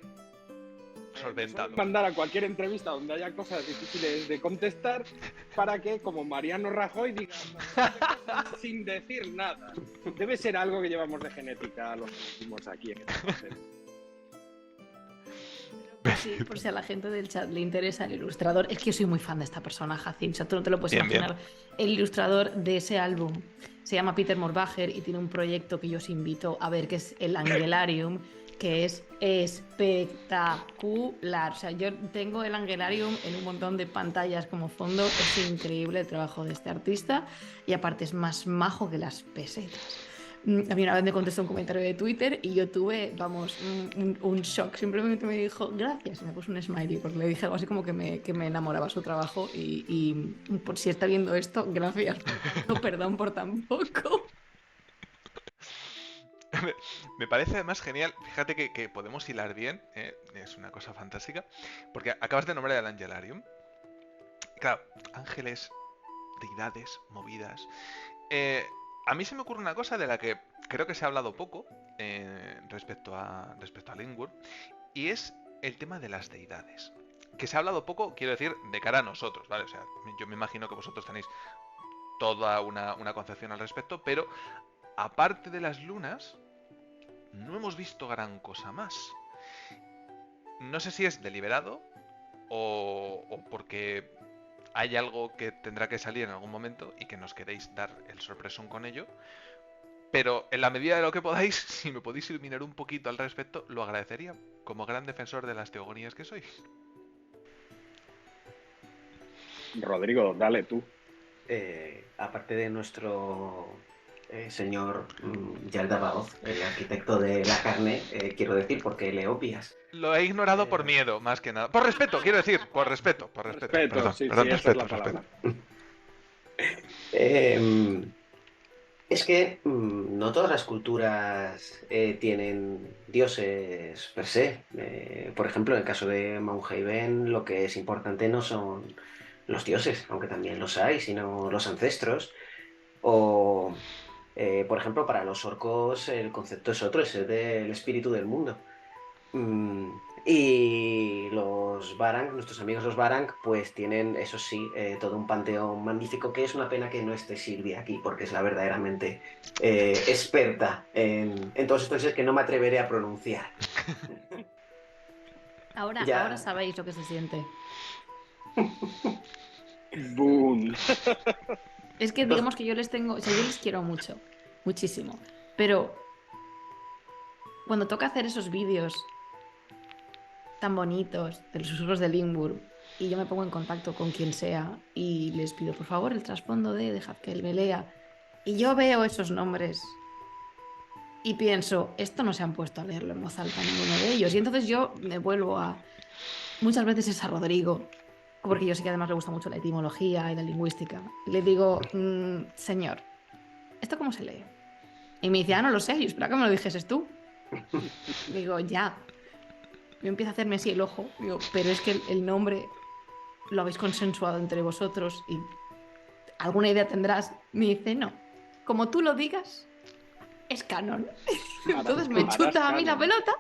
Solventado. Mandar a cualquier entrevista donde haya cosas difíciles de contestar para que, como Mariano Rajoy, diga sin decir nada. Debe ser algo que llevamos de genética los que decimos aquí en este Sí, por si a la gente del chat le interesa el ilustrador, es que yo soy muy fan de esta persona, Jacin, o sea, tú no te lo puedes imaginar. El ilustrador de ese álbum se llama Peter Morbacher y tiene un proyecto que yo os invito a ver, que es el Angelarium, que es espectacular. O sea, yo tengo el Angelarium en un montón de pantallas como fondo. Es increíble el trabajo de este artista y aparte es más majo que las pesetas. A mí una vez me contestó un comentario de Twitter y yo tuve, vamos, un shock. Simplemente me dijo gracias y me puso un smiley porque le dije algo así como que me enamoraba su trabajo y por si está viendo esto, gracias. Perdón por tan poco. Me parece además genial, fíjate que podemos hilar bien, es una cosa fantástica, porque acabas de nombrar el Angelarium. Claro, ángeles, deidades, movidas. A mí se me ocurre una cosa de la que creo que se ha hablado poco respecto a Lingwur, y es el tema de las deidades. Que se ha hablado poco, quiero decir, de cara a nosotros, ¿vale? O sea, yo me imagino que vosotros tenéis toda una concepción al respecto, pero aparte de las lunas, no hemos visto gran cosa más. No sé si es deliberado o porque hay algo que tendrá que salir en algún momento y que nos queréis dar el sorpresón con ello. Pero en la medida de lo que podáis, si me podéis iluminar un poquito al respecto, lo agradecería, como gran defensor de las teogonías que sois. Rodrigo, dale tú. Aparte de nuestro señor Yaldabaoth, el arquitecto de la carne, quiero decir, porque le obvias. Lo he ignorado por miedo, más que nada. Por respeto, quiero decir, por respeto. Respeto, Perdón, sí, perdón, esa respeto, es la palabra. Es que no todas las culturas tienen dioses per se. Por ejemplo, en el caso de Mount Haven, lo que es importante no son los dioses, aunque también los hay, sino los ancestros. O, por ejemplo, para los orcos el concepto es otro, es el del espíritu del mundo. Y los Varang, nuestros amigos los Varang, pues tienen, eso sí, todo un panteón magnífico, que es una pena que no esté Silvia aquí, porque es la verdaderamente experta en todos estos dioses que no me atreveré a pronunciar. Ahora sabéis lo que se siente. ¡Boom! Es que digamos que yo les tengo, o sea, yo les quiero mucho, muchísimo, pero cuando toca hacer esos vídeos tan bonitos de los susurros de Limburg y yo me pongo en contacto con quien sea y les pido por favor el trasfondo de dejad que él me lea y yo veo esos nombres y pienso, esto no se han puesto a leerlo en voz alta ninguno de ellos, y entonces yo me vuelvo a, muchas veces es a Rodrigo, porque yo sé que además le gusta mucho la etimología y la lingüística, le digo, señor, ¿esto cómo se lee? Y me dice, no lo sé, yo espera que me lo dijeses tú. Digo, ya. Yo empiezo a hacerme así el ojo, digo, pero es que el nombre lo habéis consensuado entre vosotros y alguna idea tendrás. Me dice, no, como tú lo digas, es canon. Entonces me chuta a mí la pelota.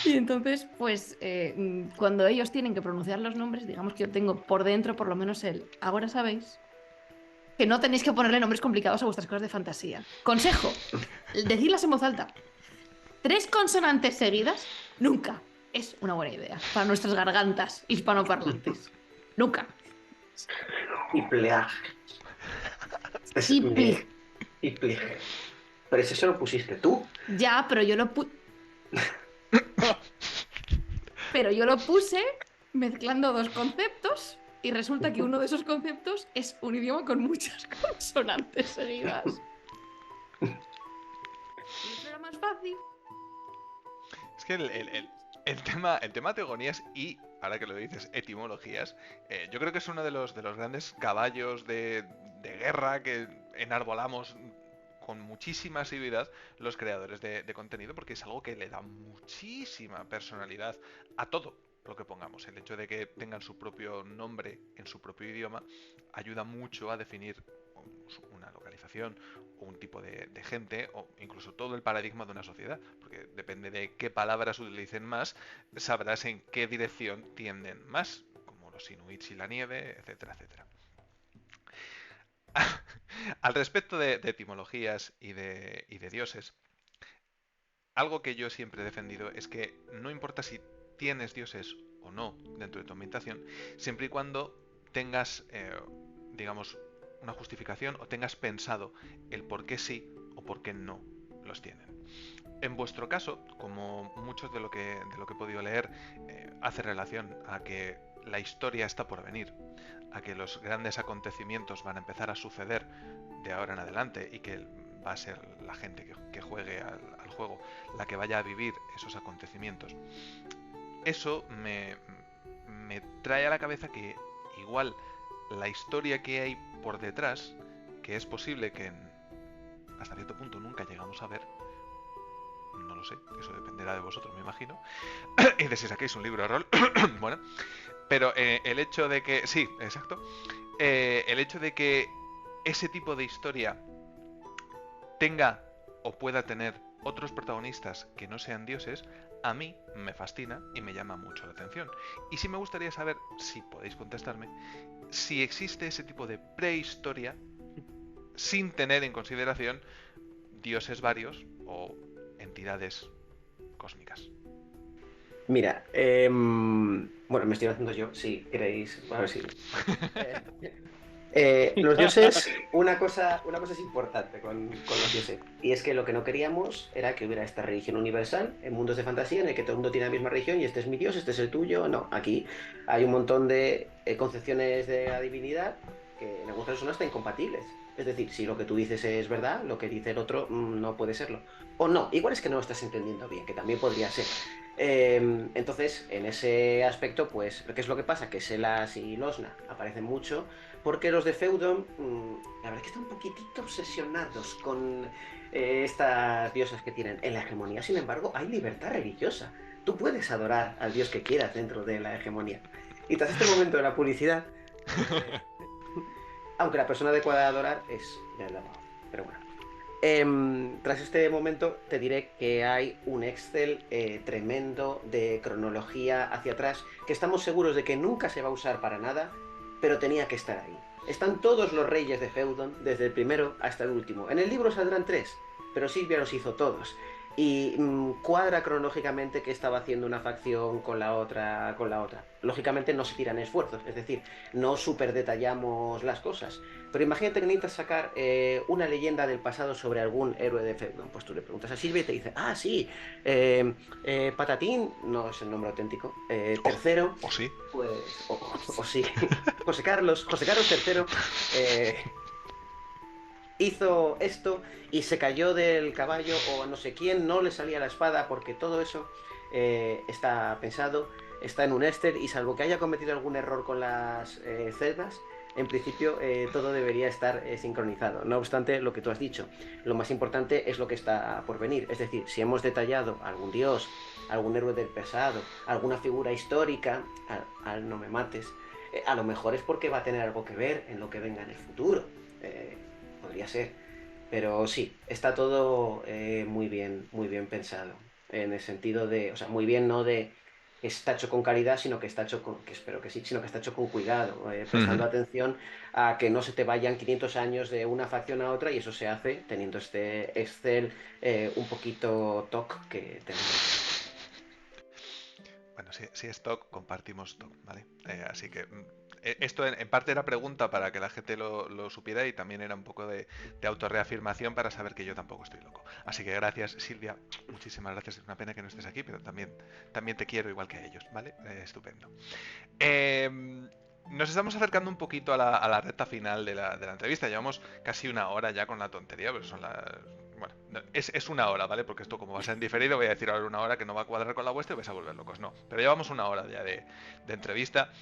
Y entonces, pues, cuando ellos tienen que pronunciar los nombres, digamos que yo tengo por dentro por lo menos ahora sabéis que no tenéis que ponerle nombres complicados a vuestras cosas de fantasía. Consejo, decidlas en voz alta. 3 consonantes seguidas, nunca es una buena idea para nuestras gargantas hispanoparlantes. Nunca. Ipleaj. Iplig. Iplig. Pero ese se lo pusiste tú. Ya, pero yo lo puse mezclando 2 conceptos y resulta que uno de esos conceptos es un idioma con muchas consonantes seguidas. ¿Y eso era más fácil? Es que el tema teogonías y, ahora que lo dices, etimologías, yo creo que es uno de los grandes caballos de guerra que enarbolamos con muchísima asiduidad los creadores de contenido, porque es algo que le da muchísima personalidad a todo lo que pongamos. El hecho de que tengan su propio nombre en su propio idioma ayuda mucho a definir una localización o un tipo de gente o incluso todo el paradigma de una sociedad, porque depende de qué palabras utilicen más, sabrás en qué dirección tienden más, como los inuits y la nieve, etcétera, etcétera. Al respecto de etimologías y de dioses, algo que yo siempre he defendido es que no importa si tienes dioses o no dentro de tu ambientación, siempre y cuando tengas, digamos, una justificación o tengas pensado el por qué sí o por qué no los tienen. En vuestro caso, como muchos de lo que he podido leer, hace relación a que la historia está por venir, a que los grandes acontecimientos van a empezar a suceder de ahora en adelante y que va a ser la gente que juegue al juego la que vaya a vivir esos acontecimientos. Eso me trae a la cabeza que igual la historia que hay por detrás, que es posible que hasta cierto punto nunca llegamos a ver, no lo sé, eso dependerá de vosotros, me imagino, y de si saquéis un libro de rol, bueno, pero el hecho de que, sí, exacto, el hecho de que ese tipo de historia tenga o pueda tener otros protagonistas que no sean dioses, a mí me fascina y me llama mucho la atención. Y sí me gustaría saber, si podéis contestarme, si existe ese tipo de prehistoria sin tener en consideración dioses varios o entidades cósmicas. Mira, bueno, me estoy haciendo yo, si queréis, a ver si... los dioses, una cosa es importante con los dioses, y es que lo que no queríamos era que hubiera esta religión universal en mundos de fantasía en el que todo el mundo tiene la misma religión y este es mi dios, este es el tuyo. No, aquí hay un montón de concepciones de la divinidad que en algunos casos son hasta incompatibles. Es decir, si lo que tú dices es verdad, lo que dice el otro no puede serlo. O no, igual es que no lo estás entendiendo bien, que también podría ser. Entonces, en ese aspecto, pues, ¿qué es lo que pasa? Que Selas y Losna aparecen mucho, porque los de Feudon, la verdad es que están un poquitito obsesionados con estas diosas que tienen en la hegemonía. Sin embargo, hay libertad religiosa. Tú puedes adorar al dios que quieras dentro de la hegemonía. Y tras este momento de la publicidad, aunque la persona adecuada de adorar es Jared Leto, pero bueno. Tras este momento te diré que hay un Excel tremendo de cronología hacia atrás que estamos seguros de que nunca se va a usar para nada, pero tenía que estar ahí. Están todos los reyes de Feudon, desde el primero hasta el último. En el libro saldrán 3, pero Silvia los hizo todos. Y cuadra cronológicamente qué estaba haciendo una facción con la otra, con la otra. Lógicamente no se tiran esfuerzos, es decir, no super detallamos las cosas. Pero imagínate que necesitas sacar una leyenda del pasado sobre algún héroe de Feudon. Pues tú le preguntas a Silvia y te dice, ah, sí, Patatín, no es el nombre auténtico, tercero, ¿O sí? pues, o sí, José Carlos III, hizo esto y se cayó del caballo o no sé quién, no le salía la espada, porque todo eso está pensado, está en un Excel y salvo que haya cometido algún error con las celdas, en principio todo debería estar sincronizado. No obstante, lo que tú has dicho, lo más importante es lo que está por venir. Es decir, si hemos detallado algún dios, algún héroe del pasado, alguna figura histórica, al no me mates, a lo mejor es porque va a tener algo que ver en lo que venga en el futuro. Podría ser. Pero sí, está todo muy bien pensado. En el sentido de, o sea, muy bien no de está hecho con calidad, sino que está hecho con, que espero que sí, sino que está hecho con cuidado, prestando atención a que no se te vayan 500 años de una facción a otra, y eso se hace teniendo este Excel un poquito TOC que tenemos. Bueno, si es TOC, compartimos TOC, ¿vale? Así que esto en parte era pregunta para que la gente lo supiera, y también era un poco de autorreafirmación para saber que yo tampoco estoy loco. Así que gracias, Silvia, muchísimas gracias. Es una pena que no estés aquí, pero también te quiero igual que a ellos, ¿vale? Estupendo. Nos estamos acercando un poquito a la recta final de la entrevista. Llevamos casi una hora ya con la tontería, pero son las... Bueno, no, es una hora, ¿vale? Porque esto, como va a ser en diferido, voy a decir ahora una hora que no va a cuadrar con la vuestra y vais a volver locos. No, pero llevamos una hora ya de entrevista.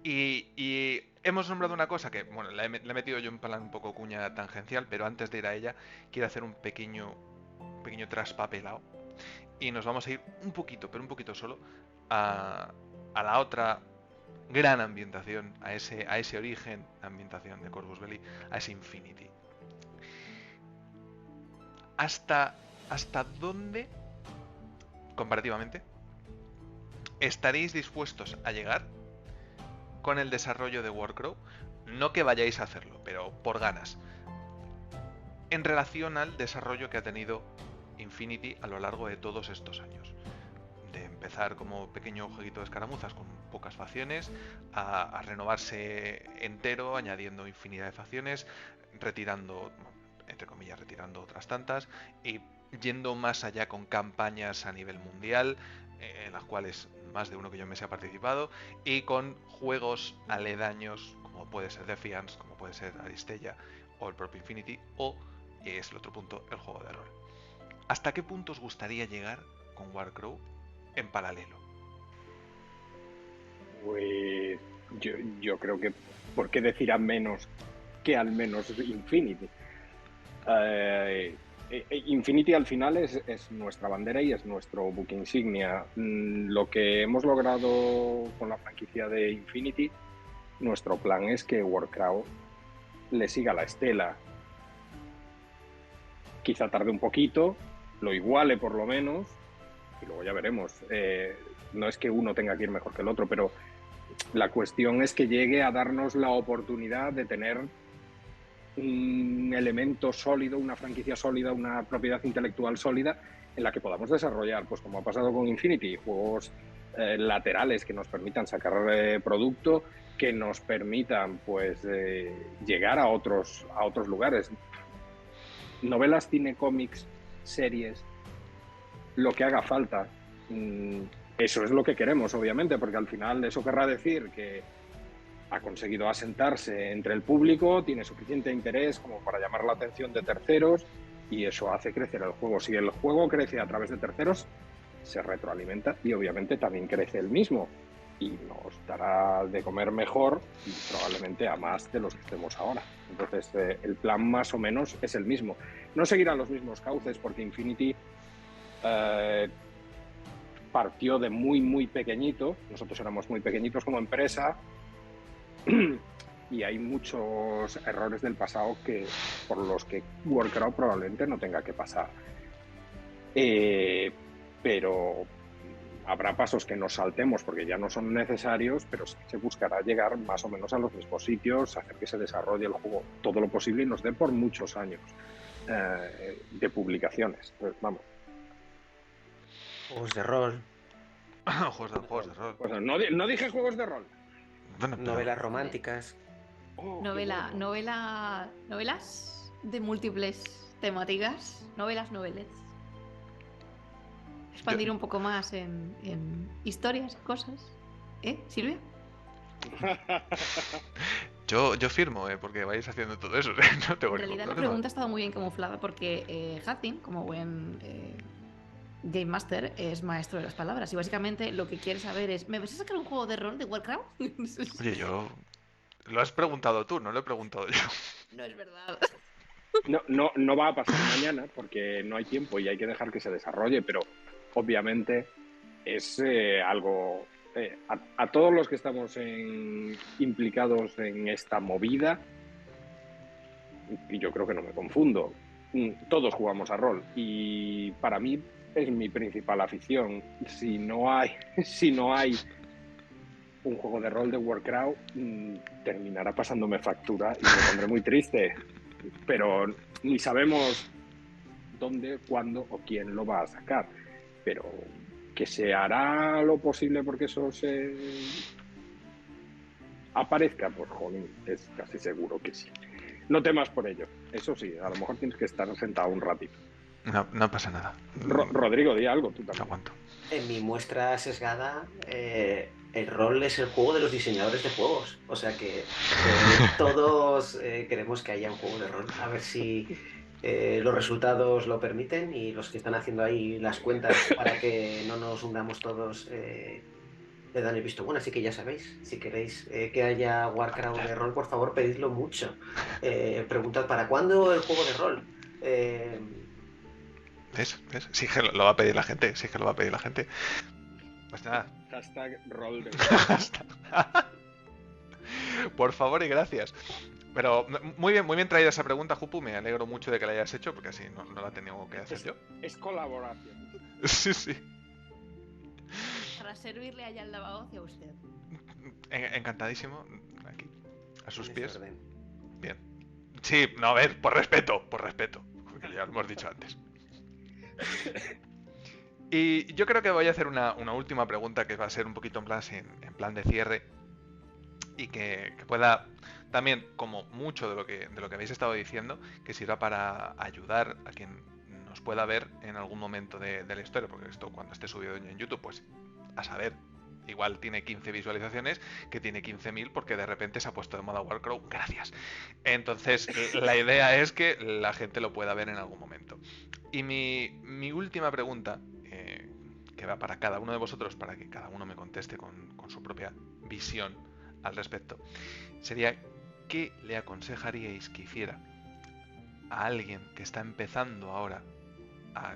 Y hemos nombrado una cosa que, bueno, le he metido yo en plan un poco cuña tangencial, pero antes de ir a ella, quiero hacer un pequeño traspapelado. Y nos vamos a ir un poquito, pero un poquito solo, a la otra gran ambientación, a ese origen de ambientación de Corvus Belli, a ese Infinity. ¿Hasta dónde, comparativamente, estaréis dispuestos a llegar con el desarrollo de Warcraft? No que vayáis a hacerlo, pero por ganas, en relación al desarrollo que ha tenido Infinity a lo largo de todos estos años. De empezar como pequeño jueguito de escaramuzas con pocas facciones, a renovarse entero, añadiendo infinidad de facciones, retirando, entre comillas, retirando otras tantas, y yendo más allá con campañas a nivel mundial, en las cuales más de uno que yo me ha participado, y con juegos aledaños, como puede ser Defiance, como puede ser Aristella, o el propio Infinity, o, y es el otro punto, el juego de rol. ¿Hasta qué punto os gustaría llegar con Warcraft en paralelo? Pues yo creo que, ¿por qué decir a menos que al menos Infinity? Infinity al final es nuestra bandera y es nuestro buque insignia. Lo que hemos logrado con la franquicia de Infinity, nuestro plan es que Warcraft le siga la estela. Quizá tarde un poquito, lo iguale por lo menos, y luego ya veremos. No es que uno tenga que ir mejor que el otro, pero la cuestión es que llegue a darnos la oportunidad de tener un elemento sólido, una franquicia sólida, una propiedad intelectual sólida en la que podamos desarrollar, pues como ha pasado con Infinity, juegos laterales que nos permitan sacar producto, que nos permitan pues llegar a otros lugares. Novelas, cine, cómics, series, lo que haga falta. Eso es lo que queremos, obviamente, porque al final eso querrá decir que ha conseguido asentarse entre el público, tiene suficiente interés como para llamar la atención de terceros y eso hace crecer el juego. Si el juego crece a través de terceros, se retroalimenta y obviamente también crece el mismo y nos dará de comer mejor y probablemente a más de los que estemos ahora. Entonces el plan más o menos es el mismo. No seguirá los mismos cauces porque Infinity partió de muy pequeñito, nosotros éramos muy pequeñitos como empresa y hay muchos errores del pasado por los que Warcraft probablemente no tenga que pasar. Pero habrá pasos que nos saltemos porque ya no son necesarios, pero sí se buscará llegar más o menos a los mismos sitios, hacer que se desarrolle el juego todo lo posible y nos dé por muchos años de publicaciones. Pues vamos. Juegos de rol. Juegos de rol. Pues no dije juegos de rol. Bueno, pero... Novelas románticas. Oh, Novelas de múltiples temáticas. Noveles. Expandir un poco más en historias, cosas. Silvia? Yo firmo, porque vais haciendo todo eso. No tengo En realidad la problema. pregunta ha estado muy bien camuflada porque Hatim, como buen Game Master, es maestro de las palabras. Y básicamente lo que quiere saber es: ¿me vas a sacar un juego de rol de Warcraft? Oye, lo has preguntado tú, no lo he preguntado yo. No es verdad. No va a pasar mañana porque no hay tiempo y hay que dejar que se desarrolle, pero obviamente es algo... a todos los que estamos implicados en esta movida, y yo creo que no me confundo, todos jugamos a rol y para mí es mi principal afición. Si no hay un juego de rol de Warcraft, terminará pasándome factura y me pondré muy triste, pero ni sabemos dónde, cuándo o quién lo va a sacar, pero que se hará lo posible porque eso se aparezca, pues jolín, es casi seguro que sí. No temas por ello, eso sí, a lo mejor tienes que estar sentado un ratito. No pasa nada. Rodrigo, di algo, tú también. Aguanto. En mi muestra sesgada, el rol es el juego de los diseñadores de juegos. O sea que todos queremos que haya un juego de rol. A ver si los resultados lo permiten y los que están haciendo ahí las cuentas para que no nos hundamos todos le dan el visto bueno. Así que ya sabéis, si queréis que haya Warcraft de rol, por favor, pedidlo mucho. Preguntad, ¿para cuándo el juego de rol? ¿Ves? Sí que lo va a pedir la gente. Pues nada. Hashtag rol de... Por favor y gracias. Pero muy bien traída esa pregunta, Jupu. Me alegro mucho de que la hayas hecho, porque así no la tenía que hacer yo. Es colaboración. Sí. Para servirle allá el lavado hacia usted. Encantadísimo. Aquí, a sus pies. Orden. Bien. Sí, no, a ver, por respeto. Porque ya lo hemos dicho antes. Y yo creo que voy a hacer una última pregunta que va a ser un poquito en plan de cierre y que pueda también, como mucho de lo que habéis estado diciendo, que sirva para ayudar a quien nos pueda ver en algún momento de la historia, porque esto cuando esté subido en YouTube, pues a saber, igual tiene 15 visualizaciones, que tiene 15.000 porque de repente se ha puesto de moda Warcraft, gracias. Entonces la idea es que la gente lo pueda ver en algún momento. Y mi última pregunta, que va para cada uno de vosotros, para que cada uno me conteste con su propia visión al respecto, sería: ¿qué le aconsejaríais que hiciera a alguien que está empezando ahora a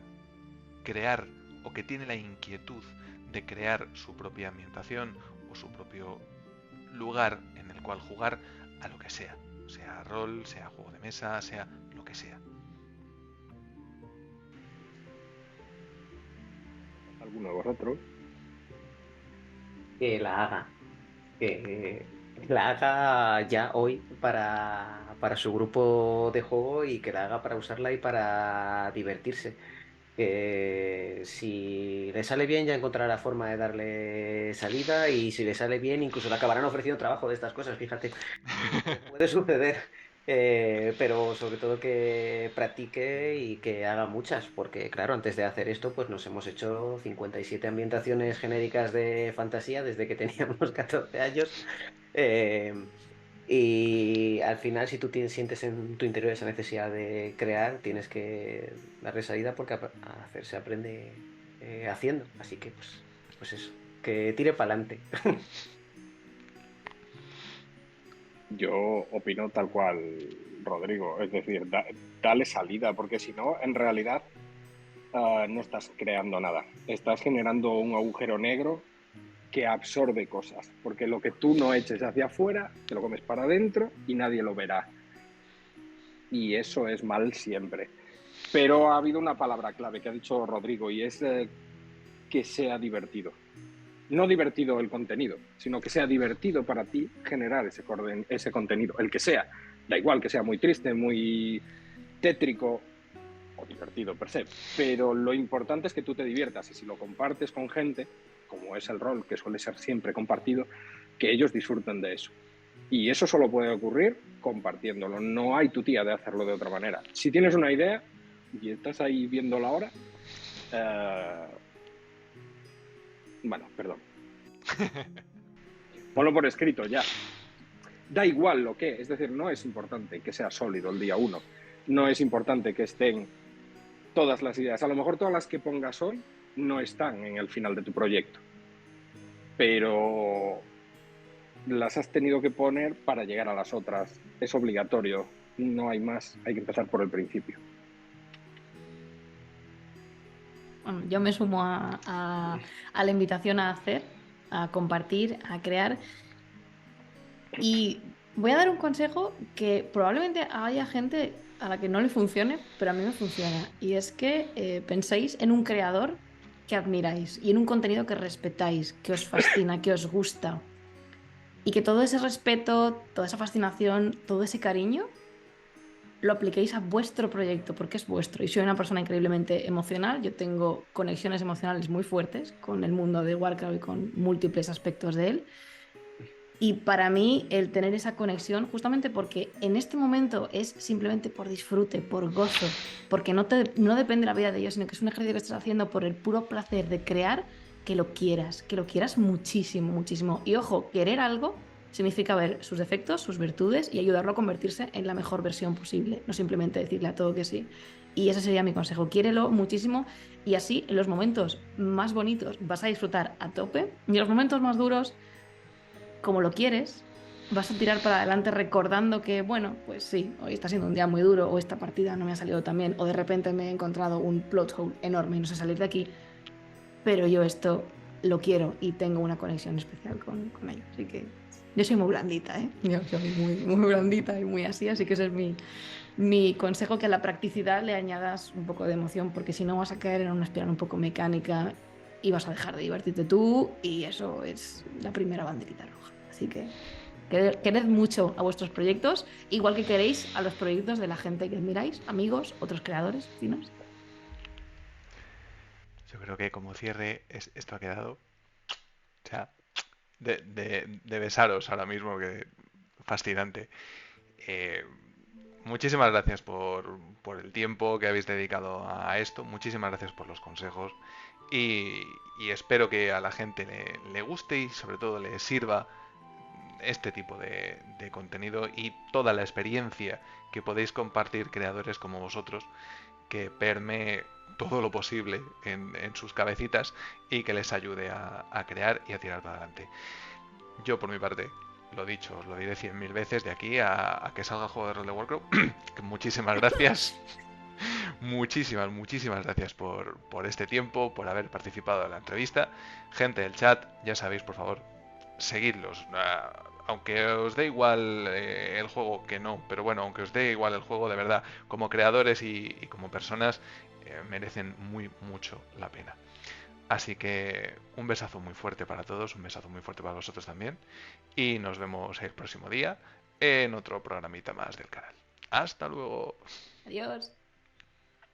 crear o que tiene la inquietud de crear su propia ambientación o su propio lugar en el cual jugar a lo que sea rol, sea juego de mesa, sea lo que sea? ¿Alguno de vosotros? Que la haga. Que la haga ya hoy para su grupo de juego y que la haga para usarla y para divertirse. Que si le sale bien ya encontrará la forma de darle salida y si le sale bien incluso le acabarán ofreciendo trabajo de estas cosas, fíjate. Puede suceder. Pero sobre todo que practique y que haga muchas, porque claro, antes de hacer esto, pues nos hemos hecho 57 ambientaciones genéricas de fantasía desde que teníamos 14 años. Eh, y al final, si tú sientes en tu interior esa necesidad de crear, tienes que darle salida porque a hacer se aprende haciendo. Así que, pues eso, que tire para adelante. Yo opino tal cual, Rodrigo. Es decir, dale salida, porque si no, en realidad no estás creando nada. Estás generando un agujero negro que absorbe cosas, porque lo que tú no eches hacia afuera, te lo comes para adentro y nadie lo verá. Y eso es mal siempre. Pero ha habido una palabra clave que ha dicho Rodrigo y es que sea divertido. No divertido el contenido, sino que sea divertido para ti generar ese contenido, el que sea. Da igual que sea muy triste, muy tétrico o divertido per se, pero lo importante es que tú te diviertas y si lo compartes con gente, como es el rol que suele ser siempre compartido, que ellos disfruten de eso. Y eso solo puede ocurrir compartiéndolo. No hay tu tía de hacerlo de otra manera. Si tienes una idea y estás ahí viéndola ahora, bueno, perdón. Ponlo por escrito ya. Da igual lo que, es decir, no es importante que sea sólido el día 1. No es importante que estén todas las ideas. A lo mejor todas las que pongas hoy no están en el final de tu proyecto, pero las has tenido que poner para llegar a las otras. Es obligatorio, no hay más, hay que empezar por el principio. Bueno, yo me sumo a la invitación a hacer, a compartir, a crear. Y voy a dar un consejo que probablemente haya gente a la que no le funcione, pero a mí me funciona. Y es que penséis en un creador que admiráis y en un contenido que respetáis, que os fascina, que os gusta. Y que todo ese respeto, toda esa fascinación, todo ese cariño lo apliquéis a vuestro proyecto, porque es vuestro. Y soy una persona increíblemente emocional. Yo tengo conexiones emocionales muy fuertes con el mundo de Warcraft y con múltiples aspectos de él. Y para mí el tener esa conexión, justamente porque en este momento es simplemente por disfrute, por gozo, porque no depende la vida de ellos, sino que es un ejercicio que estás haciendo por el puro placer de crear, que lo quieras muchísimo, muchísimo. Y ojo, querer algo significa ver sus defectos, sus virtudes y ayudarlo a convertirse en la mejor versión posible, no simplemente decirle a todo que sí. Y ese sería mi consejo, quiérelo muchísimo y así en los momentos más bonitos vas a disfrutar a tope y en los momentos más duros como lo quieres, vas a tirar para adelante recordando que, bueno, pues sí, hoy está siendo un día muy duro, o esta partida no me ha salido tan bien, o de repente me he encontrado un plot hole enorme y no sé salir de aquí, pero yo esto lo quiero y tengo una conexión especial con ello. Así que yo soy muy blandita, ¿eh? Yo soy muy blandita y muy así que ese es mi consejo, que a la practicidad le añadas un poco de emoción, porque si no vas a caer en una espiral un poco mecánica y vas a dejar de divertirte tú y eso es la primera banderita roja. Así que quered mucho a vuestros proyectos, igual que queréis a los proyectos de la gente que admiráis, amigos, otros creadores, vecinos. Yo creo que como cierre esto ha quedado, o sea, de besaros ahora mismo, que fascinante. Eh, Muchísimas gracias por el tiempo que habéis dedicado a esto, muchísimas gracias por los consejos y espero que a la gente le guste y sobre todo le sirva este tipo de contenido y toda la experiencia que podéis compartir creadores como vosotros, que permee todo lo posible en sus cabecitas y que les ayude a crear y a tirar para adelante. Yo por mi parte, lo dicho, os lo diré 100.000 veces de aquí a que salga el juego de rol de Warcraft. Muchísimas gracias. Muchísimas gracias por este tiempo, por haber participado en la entrevista. Gente del chat, ya sabéis, por favor, seguidlos. Aunque os dé igual el juego, que no, pero bueno, aunque os dé igual el juego, de verdad, como creadores y como personas, merecen mucho la pena. Así que un besazo muy fuerte para todos, un besazo muy fuerte para vosotros también. Y nos vemos el próximo día en otro programita más del canal. Hasta luego. Adiós.